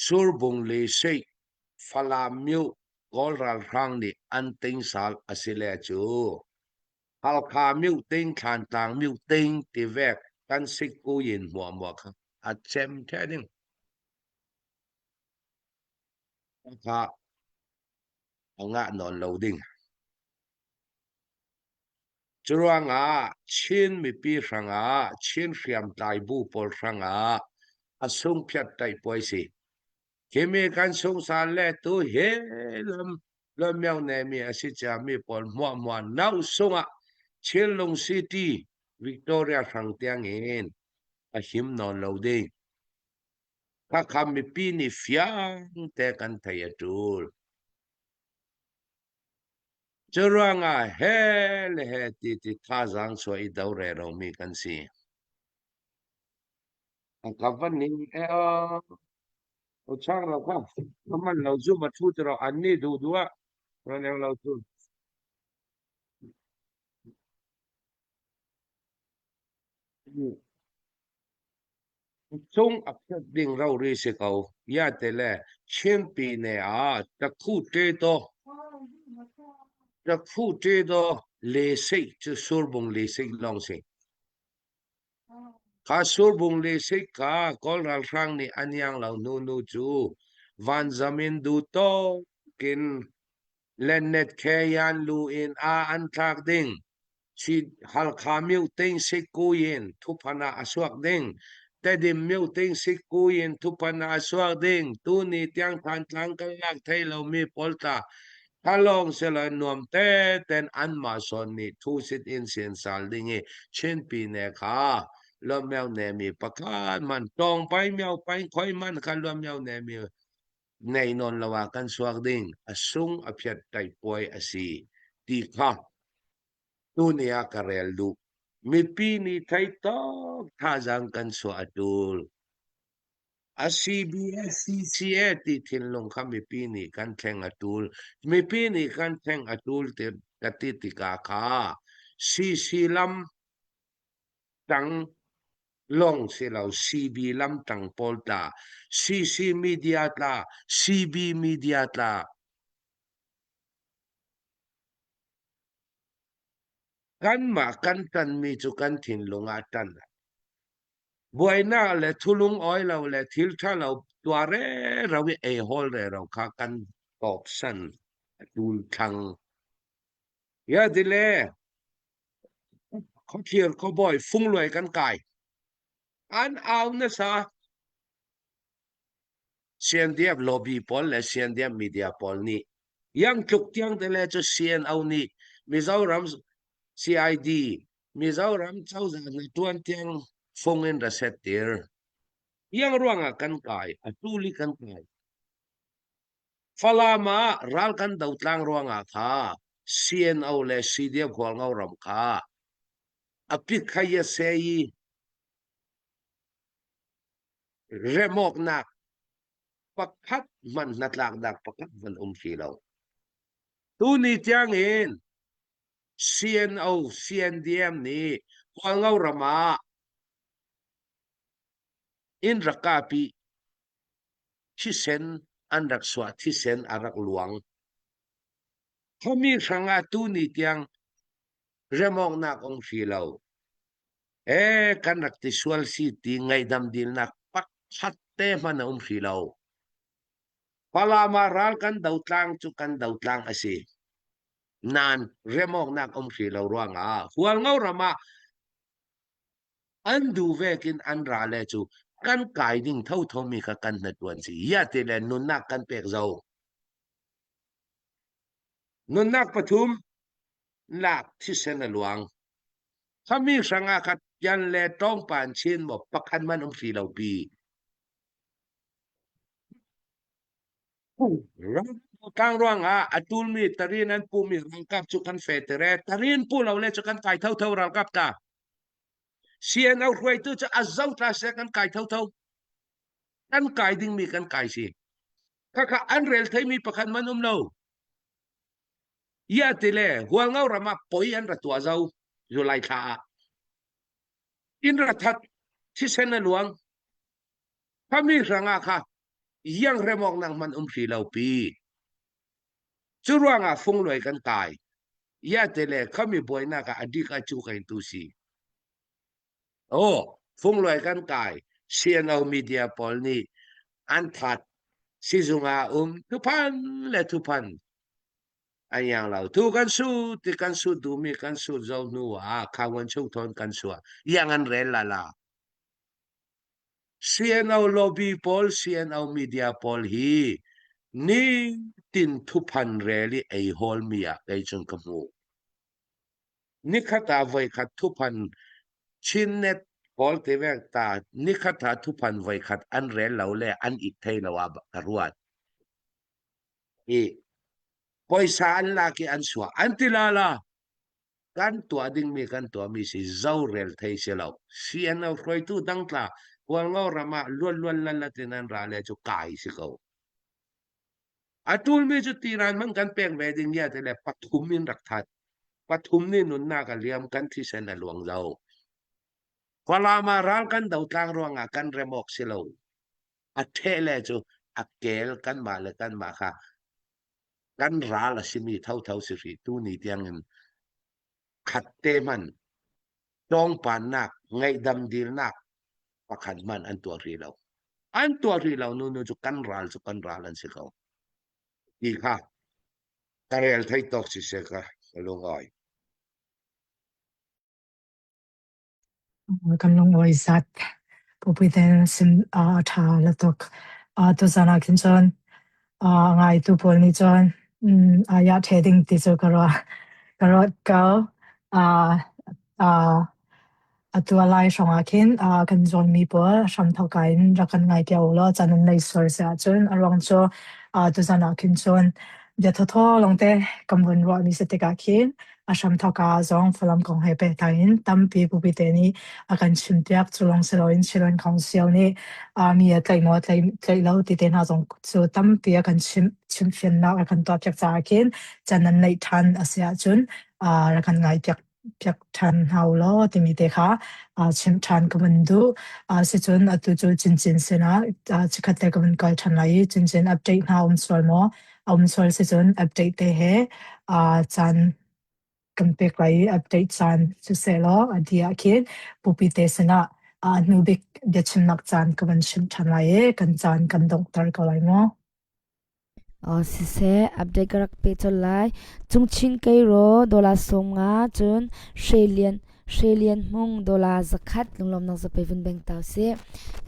surbung li sik falamiu golral rang ni anting sal asile chu hal kha miu ting khan tang miu ting ti vek kan sik ku yin hua mo kha a chem the ding kha anga non lo ding churanga chin mi pi ranga chin riam tai bu pol ranga asung phyat tai poi si kemi kan sung san le tu he lam myeong ne mi asi cha mi pol mo nau sunga Chilong City Victoria rang tiang in a him non lo ding ka kham mi pi ni fiang te kan thai atul churanga he ti tha jang so I dau re ro mi kan si ang kavan ni o chang lo ka man lo zu ma thu tro an ni du dua ro ne lo tu chung ap ding rau ri se kau ya te le chen pi ne a ta khu te to the food do le sei chu surbung le sei long sei ka surbung le sei ka kol ral rang ni anyang lau nu chu van zamin du to kin lennet khayan lu in a an thak ding chi hal kha miu ting sei ku yin thu phana aswak ding te dim miu ting sei ku yin thu phana aswak ding tu ni tiang than tlang kan lak thai lo mi polta Halong sila nuam te ten an ma son ni thu sit in sin sal dingi chen pi ne kha lo mèo ne mi pakan man tong pai mèo pai khoi man kan lo mèo ne mi nei non lawa kan suak ding asung aphyat tai poi asi ti kha tu nia karel du mi pi ni thai to tha jang kan so atul CBS CCA ti thinlong kha mi pi ni kan thleng atul mi pi ni kan thleng atul te kati tika kha CC lam tang long silaw CB lam tang polta CC media tla CB media tla kan ma kan tan mi chu kan thinlong atan Buena le thulung oil le thil tha lo tuare rawi a hol re ro kha kan top san tul thang ya dile kho thier kho boy phung loi kan kai an aw na sa sian dia lobby pol le sian dia media pol ni yang tuk tiang de le cho sian aw ni Mizoram CID Mizoram chauza na tuan tiang phung in da set there yang ruanga kan kai atuli kan kai falama ral kan dautlang ruanga kha CNO le CDF khol ngau ram kha apik khaya sei remok nak pakhat man natlak dak pakhat man silaw tu ni tiang in CNO CNDM ni khol ngau rama in rakapi chisen andak swa chisen arak luang kami sanga tu ni tiang remok nak ong silaw kanak ti sual city ngay damdil nak pakhat te man silaw palamaral kan dautlang chu kan dautlang asi nan remok nak silaw ruanga hual ngau rama andu vekin anrale chu kan kai ding thau thomi ka kan na tuan si ya te le nun nak kan pek zau nun nak pathum lak thisen luang kami sanga khat yan le tong pan chin mo pakhan man silaw pi kang ruang atul mi tarin an pu mi rangkap chukan fetere tarin pu lo le chukan kai thau rangkap ta sian au roi tu cha azau ta se kan kai thau kan kai ding mi kan kai si kaka an rel thai mi pakhan manum lo ya tile hual ngau rama poi an ratua zau zo lai tha in rathat thi sen luang kami ranga kha yang remok nang man phri lau pi churuanga phung loi kan kai ya tele kami boina ka adika chu kai tu si phung loi kan kai sian au media pol ni an that sizunga tupan le tupan ayang lau tu kan su ti kan su du mi kan su zau nu kawan chu thon kan su yang an rel la sian au lobby pol sian au media pol hi ni tin tupan reli ai hol mi ai chung kamu ni khata vai khat tupan chin net pol te vek ta ni khata tupan vai khat an rel lau le an ik thei lawa karuat poisa an la ki an suwa an tilala kan tua ding mi kan tua mi si zau rel thei se lau sian au froi tu dang tla wal ngau rama luan lan la tinan ra le chu kai si ko atul mi chu tiran man kan peng ve ding ya te le pathum min rak that pathum ni nun na ka liam kan thi sen na luang zau kwala ma ral kan dau tlang ruanga kan remok si lo a thele chu akel kan ma le kan ma kha kan ra la simi thau si ri tu ni tiang in khat te man dong pan nak ngai dam dil nak pakhan man an tua ri lo nu chu kan ral an si ko di kha karel thai tok si se ka longoi kan longoi zat popiten sim tha la tok to zana kin chon ngai tu pol ni chon ya theding ti chu karot ka atua lai songa kin kan zon mi po sham thokain rakan ngai tia ulo chanan nei sor sa chun arong cho tu zana kin chon ya tho longte kamwon ro mi se te ka kin asham thoka zong phalam kong he pe tain tampi pu pi te ni akan chimtiak chulong seloin chiron kong siao ni mi ya tlai mo tlai lo ti te na zong chu tampi akan chim fian na akan to chak cha kin chanan nei than asia chun rakan ngai tiak than hau lo ti mi te kha chim than ka mandu se chun atu chu chin sena chikhat te ka man kal than lai chin update na sol mo sol se chun update te he chan kan pek lai update chan chu se lo adia kin pupi te sena nu bik de chim nak chan ka man chim than lai kan chan kan doctor ka lai mo si se update karak pe cholai chungchin kai ro dola songa chun Australian mung dola zakhat lunglom nang zapai vun bank taw se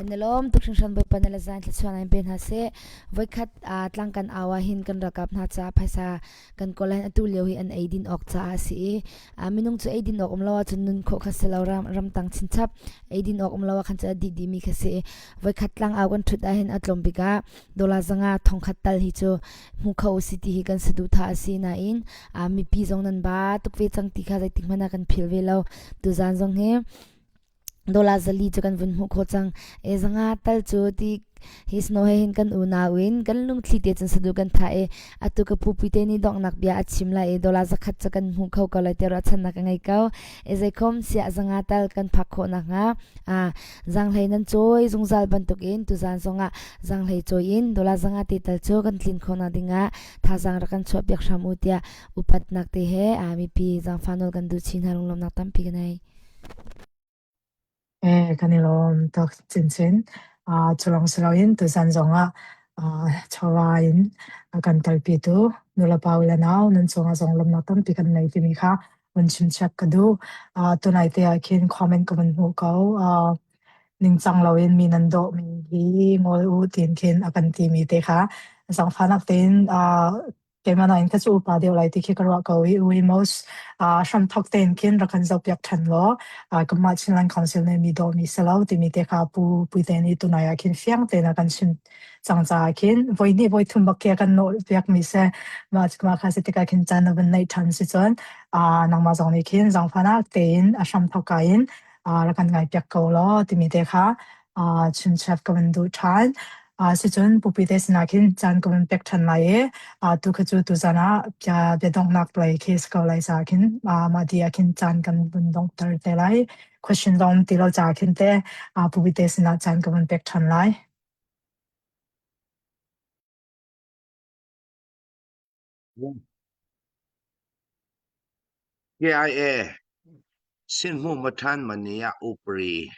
enelom tukshin shan bai panela zan thla chuan ai pen ha se vai khat tlang kan awa hin kan rakap na cha phaisa kan kolan atu leo hi an aidin ok cha si minung chu aidin ok omlawa chun nun kho kha selo ram tang chin chap aidin ok omlawa khan cha di mi kha se vai khat tlang aw kan thut a hin atlom bika dola zanga thong khat tal hi chu mu khau city hi kan sadu tha si na in mi pi zong nan ba tukwe chang ti kha jai tik mana kan phil ve lo tu zan zong he dola zali chu kan vun mu kho chang e zanga tal chu ti his no he hin kan una win kan lung thli te chan sadu kan tha atu ka pupi te ni dong nak bia achim la dola zakhat cha kan mu khau ka la te ra chan na ka ngai kau e zai khom sia zanga tal kan phak kho na nga zang hlei nan choi zung zal ban tuk in tu zan zonga zang hlei choi in dola zanga te tal chu kan thlin kho na dinga tha zang ra kan chop yak sham utia upat nak te he mi pi zang fanol kan du chin halung lom nak tam pi ganai kanilom tok chin chulong seloin tu san zonga chawain akan talpi tu nula paula naw nan zonga zong lom natam pi kan nei ti mi kha un chim chak kadu tunai te akin comment ko man hu ko ning chang loin mi nan do mi hi ngol u tin kin akan ti mi te kha zang fanak tin Kemana in kachu pa deu lai ti khikarwa ko we most sham thok ten kin rakan zau pyak than lo kama chinlan council ne mi do mi selau ti mi te kha pu te ni tu na ya kin fiang te na kan chin changza kin voi ni voi thum bak kan no pyak mi se ma kha se te ka kin chan na ban nei than si chon nang ma zong ni kin zang phana ten sham thok ka in rakan ngai pyak ko lo ti mi te kha chin chef ka ban du than si chon pupi te sina kin chan ko ban pek than lai tu khachu tu zana pya bedong nak play case ko lai sa kin ma dia kin chan kan bun dong tar te lai question dom ti lo cha kin te pupi te sina chan ko ban pek than lai KIA sin mu matan mania upri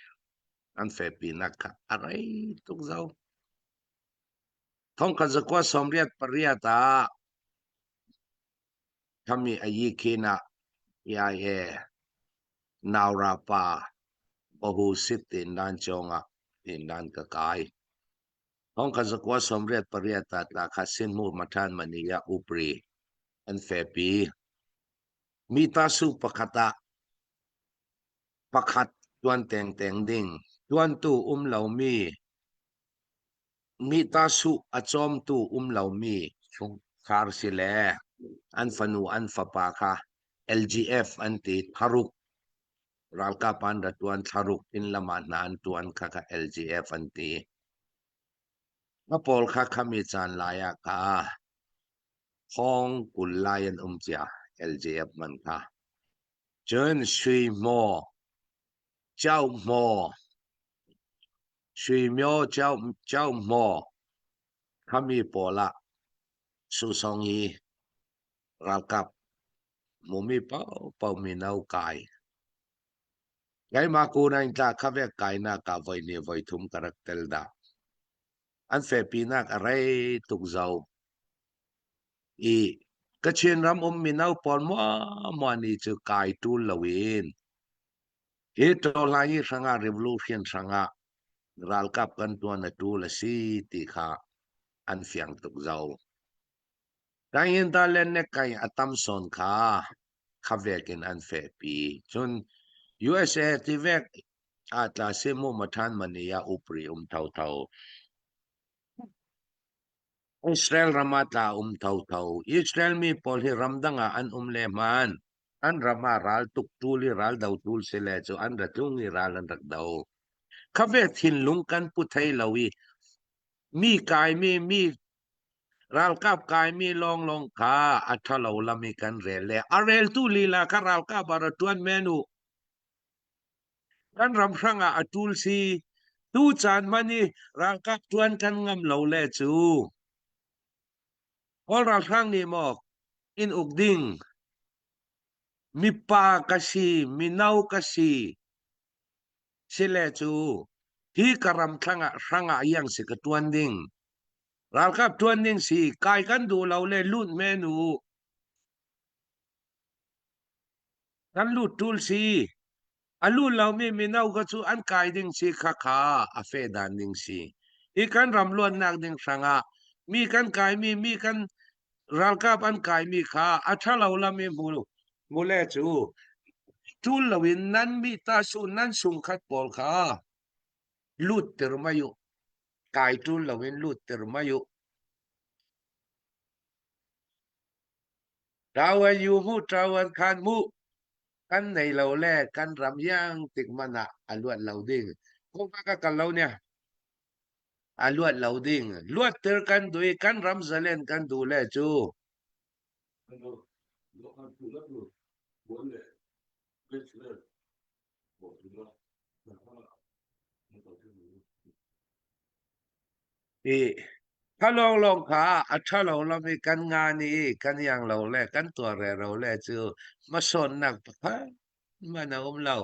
an fe pinaka arai tuk zau thong ka zakwa somriat pariata kami ayi kina KIA naura pa bahu sitin dan chonga dan kakai thong ka zakwa somriat pariata ta khasin mu matan mania upri an fe pi mita su pakata pakhat tuan teng ding tuan tu lau mi ta su achom tu lau mi chung khar sile an fanu an fapa kha LGF anti tharuk ralka panda tuan tharuk in lama nan tuan kha LGF anti mapol kha khami chan laya ka hong kul layan chia LGF man kha chen shui mo chao mo shui myo chao mo kami pola su song yi ralkap mumi pau minau kai gai ma ku na inta khavek kai na ka voi ni voi thum karakter da an fe pinak arai tuk zau I kachin ram minau pon mo ni chu kai tu lawin he to lai sanga revolution sanga ralkap kan tuan na tu la si ti kha an fiang tuk zau kain ta len ne kai atam son kha khavekin an fe pi chun USA tivek atla semo mathan mania upri thau Israel ramata thau Israel mi pol hi ramdanga an le man an rama ral tuk tuli ral dau tul sele chu an ratung i ral an rak dau khave thin lung kan pu thai lawi mi kai mi ral kap kai mi long kha athalo lami kan rele arel tu lila ka ral ka bar tuan menu kan ram hranga atul si tu chan mani ral kap tuan kan ngam lo le chu ol ral hrang ni mok in ukding mi pa kasi minau kasi sile chu hi karam hranga yang se ka tuan ding ral kap tuan ding si kai kan du lo le lut menu kan lut tul si alu lau mi minau ka chu an kai ding si kha a fe dan ding si ikan ram luan nak ding sanga mi kan kai mi kan ral kap an kai mi kha atha lau la mi mule chu tul lawin nan mi ta su nan sung khat pol kha lut ter mayu kai tul lawin lut ter mayu tawa yu mu tawan khan mu kan nei lo le kan ram yang tik mana aluat lau ding ko ka kan lau nya aluat lau ding luat ter kan dui kan ram zalen kan du le chuถ้าลองขาถ้าเรามีกันงานนี้กันอย่างเราแลกันตัวเราแลจือมาสนนักพะมานาเรา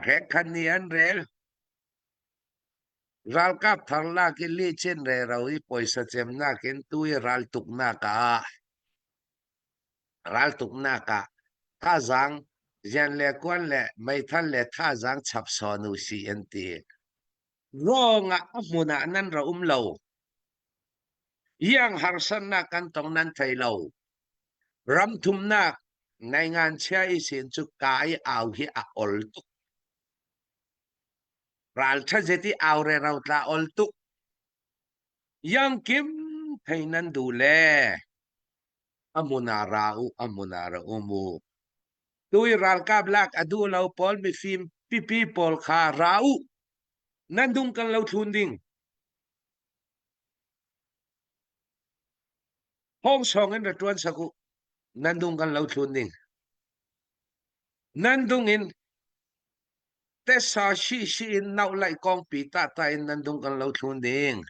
แรกคันนี้อันเรลรัลกับทางลากิลีเช่นเราอีปอยสเจมนากินตุยรัลตุกนากาท่าจังยันเล่กวนเล่ไม่ทันเล่ท่าจังฉับสอนุสีอันตีร้องมุนานั้นเราเรา yang harsan na kan tong nan thailo ram thum nak ในงานเชียอีสินจุกายเอาhi a ol tu ral tha jeti au re rau tla ol tu yang kim thainan du le amuna ra umu tui ral ka blak adu lau pol mi fim pipi pol kha rau nan dung kan lau thun ding hong song en tuan saku nan dung kan lau thun ding nan dung in te sa shi in nau lai kong pi ta ta in nan dung kan lau thun ding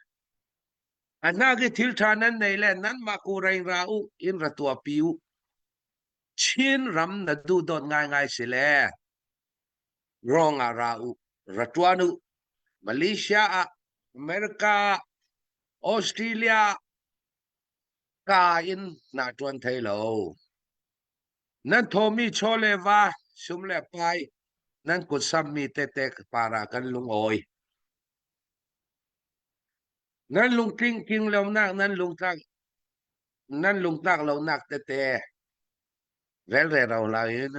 anagi thil thanan nei le nan ma ku rai rau in ratua piu chin ram na du dot ngai sile wrong a rau ratuanu Malaysia America Australia ka in na tuan thailo nan thomi chole wa sumle pai nan ku sammi te para kan lung oi nan lung king lo nak nan lung tak lo nak te rel re rau la yin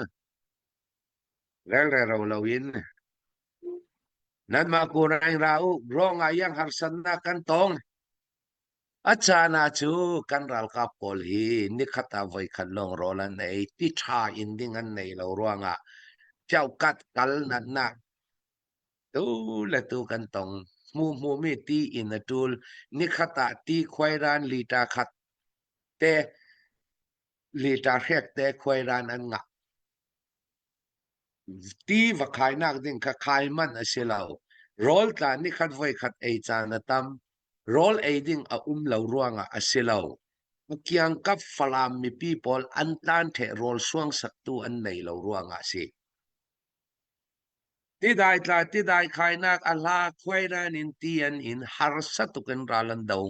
nan ma ku rai rau wrong ayang harsan na kan tong achana chu kan ral ka pol hi nikhata voi khan long rolan nei ti tha in ding an nei lo ruanga chau kat kal nan na tu la tu kan tong mu mi ti in a tul nikhata ti khwai ran li ta khat te li ta rek te khwai ran an nga ti va khai nak ding kha khai man asilau rol ta nikhat voi khat ei chana tam rol aiding a lo ruanga asilau kiang kap falam mi people an tan the rol suang saktu an nei lo ruanga si ti dai khai nak ala khwairan in tian in har satukan ralan daw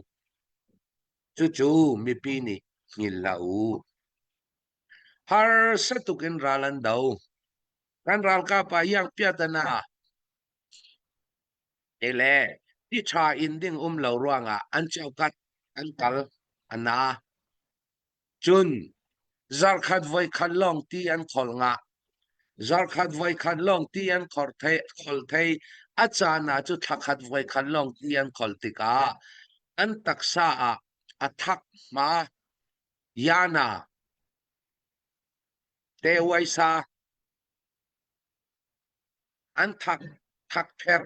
chu mi pi ni ngilau har satukan ralan daw kan ral ka pa yang piatana ele ti cha in ding lo ruanga an chau kat an kal ana chun zar khat voi khan long ti an khol nga zar khat voi khan long ti an khol thei achana chu thakhat voi khan long ti an khol tika an taksa a athak ma yana te waisa an thak pher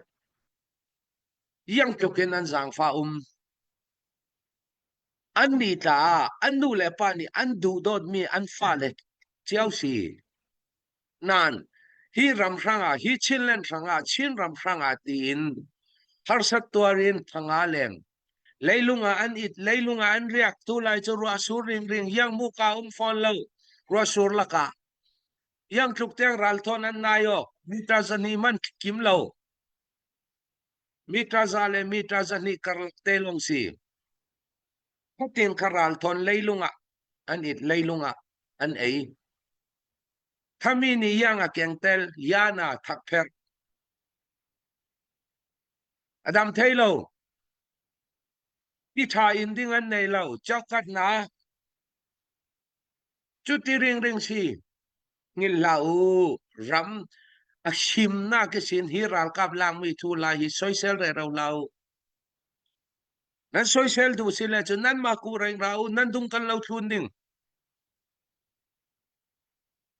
yang tukin an zang fa an ni ta an nu le pa ni an du dot mi an fa le chiao si nan hi ram ranga hi chinlen ranga chin ram ranga tin har sat tuarin thanga leng leilunga an riak tu lai chu ru asur ring yang mu ka phone lo ru asur la ka yang tuk teng ral thon an nayo mitra zani man kim lo mitra zani kar telong si patin karal thon leilunga an ei thami ni yang a kengtel yana thakpher adam thailo ti tha in ding an nei lo chakat na chuti ring si ngil lau ram a shim na ke sin hi ral kap lang mi thu la hi social re rau lau nan social du sila chu nan ma ku reng rau nan dung kan lau thun ding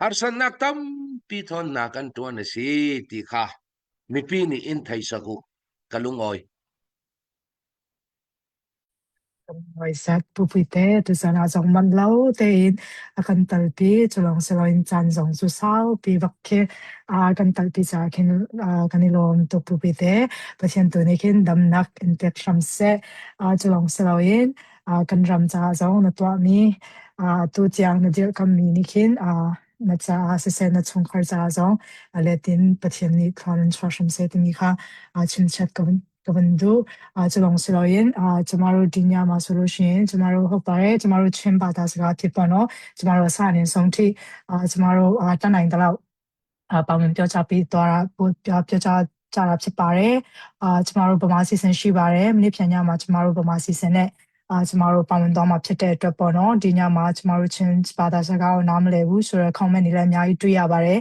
harsan nak tam pi thon na kan tuan si ti kha mi pi ni in thai saku kalungoi Ngoi sat pupite tu sana zong man lau te in akan talpi chulong seloin chan zong su sao pi vakke akan talpi cha kin kanilom tu pupite pasien tu ne kin dam nak intek sham se chulong seloin kan ram cha zong na twa mi tu chiang na dir kam mi ni kin na cha se se na chung khar cha zong ale tin pasien ni thon sham se ti mi kha chin chat kabandu chulong seloin tomorrow dinya ma solution tomorrow hopare tomorrow chen ba da sa tipano tomorrow sa nin song thi tomorrow ta nai da lao pa mun pyo cha pi twara pyo cha cha la phit pare tomorrow Burma season ရှိပါတယ် mini ဖြန်ညမှာ tomorrow Burma season နဲ့ ကျမတို့ပါဝင်သွားမှာဖြစ်တဲ့အတွက်ပေါ့နော်ဒီညမှာကျမတို့ချင်းဘာသာစကားကိုနားမလည်ဘူးဆိုတော့ comment တွေလည်းအများကြီးတွေ့ရပါတယ်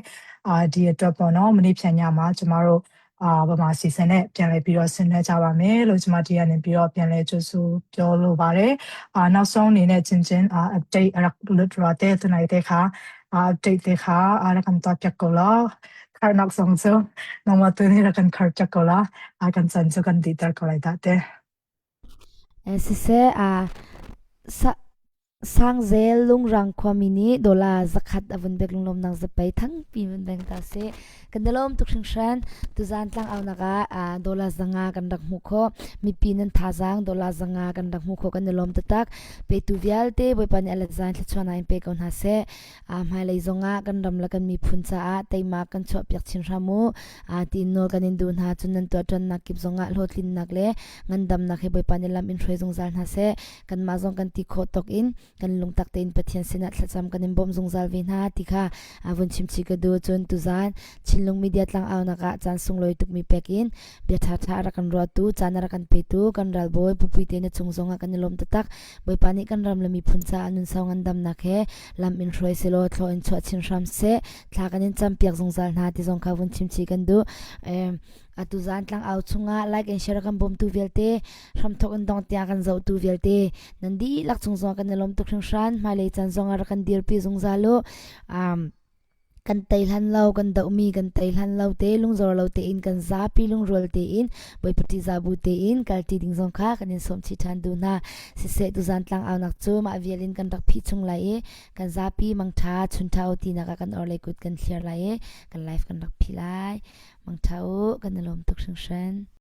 ဒီအတွက်ပေါ့နော်မနေ့ဖြန်ညမှာကျမတို့ဗမာစီစဉ်နဲ့ပြန်လည်ပြီးတော့ဆင်နွှဲကြပါမယ်လို့ကျမဒီကနေပြီးတော့ပြန်လည်ကြိုဆိုပြောလိုပါတယ်နောက်ဆုံးအနေနဲ့ချင်း update ရတဲ့တနိုင်တဲ့ခါ update တဲ့ခါရကန်တော့ပြကောလာခါနောက်ဆုံးဆိုနော်မတူနေရကန်ခါပြကောလာကန်စန်စကန်ဒီတာကောလိုက်တဲ့Sise sang zel lung rang khwamini dola zakhat avun bek lunglom nang zapai thang pi mun beng ta se kandelom tuksing shan tu zan tlang aw naga dola zanga kan dak mu kho mi pinan thazang dola zanga kan dak mu kho kandelom tatak pe tu vial te boy pan alexan thchwana in pe kon ha se mai lai zonga kan ram la kan mi phuncha a teima kan chho pyak chin ramu tin nol kan in dun ha chunan to ton na kip zonga lotlin nak le ngandam na khe boy pan lam in throi zong zan ha se kan ma zong kan ti kho tok in kan lung tak tein pathian sina thlacham kan in bom zung zal vin ha tikha avun chimchi ka do chon tu zan chinlung media tlang aw naka chan sung loi tuk mi pekin be tha tha ra kan ro tu chan ra kan pe tu kan ral boy pupui te na chung zonga kan lom tatak boy pani kan ram lami phuncha anun sawngan dam na khe lam in roi selo thlo in chwa chin ram se thla kan in cham piak zung zal na ti zong kha vun chimchi kan du atu zan tlang aw chunga like and share kan bom tu velte ram thok an dong tia kan zo tu velte nandi lak chung zong kan lom tuk thing shan mai le chan zong ra kan dir pi zung zalo kan tailhan lau kan da umi kan tailhan lau te lung zor lau te in kan za pi lung rol te in boy pati za bu te in kal ti ding zong kha kan in som chi than du na si se tu zan tlang aw nak chu ma vialin kan rak phi chung lai e kan za pi mang tha chun thau ti na ka kan or lai kut kan clear lai e kan life kan rak phi lai mang thau kan lom tuk sing shan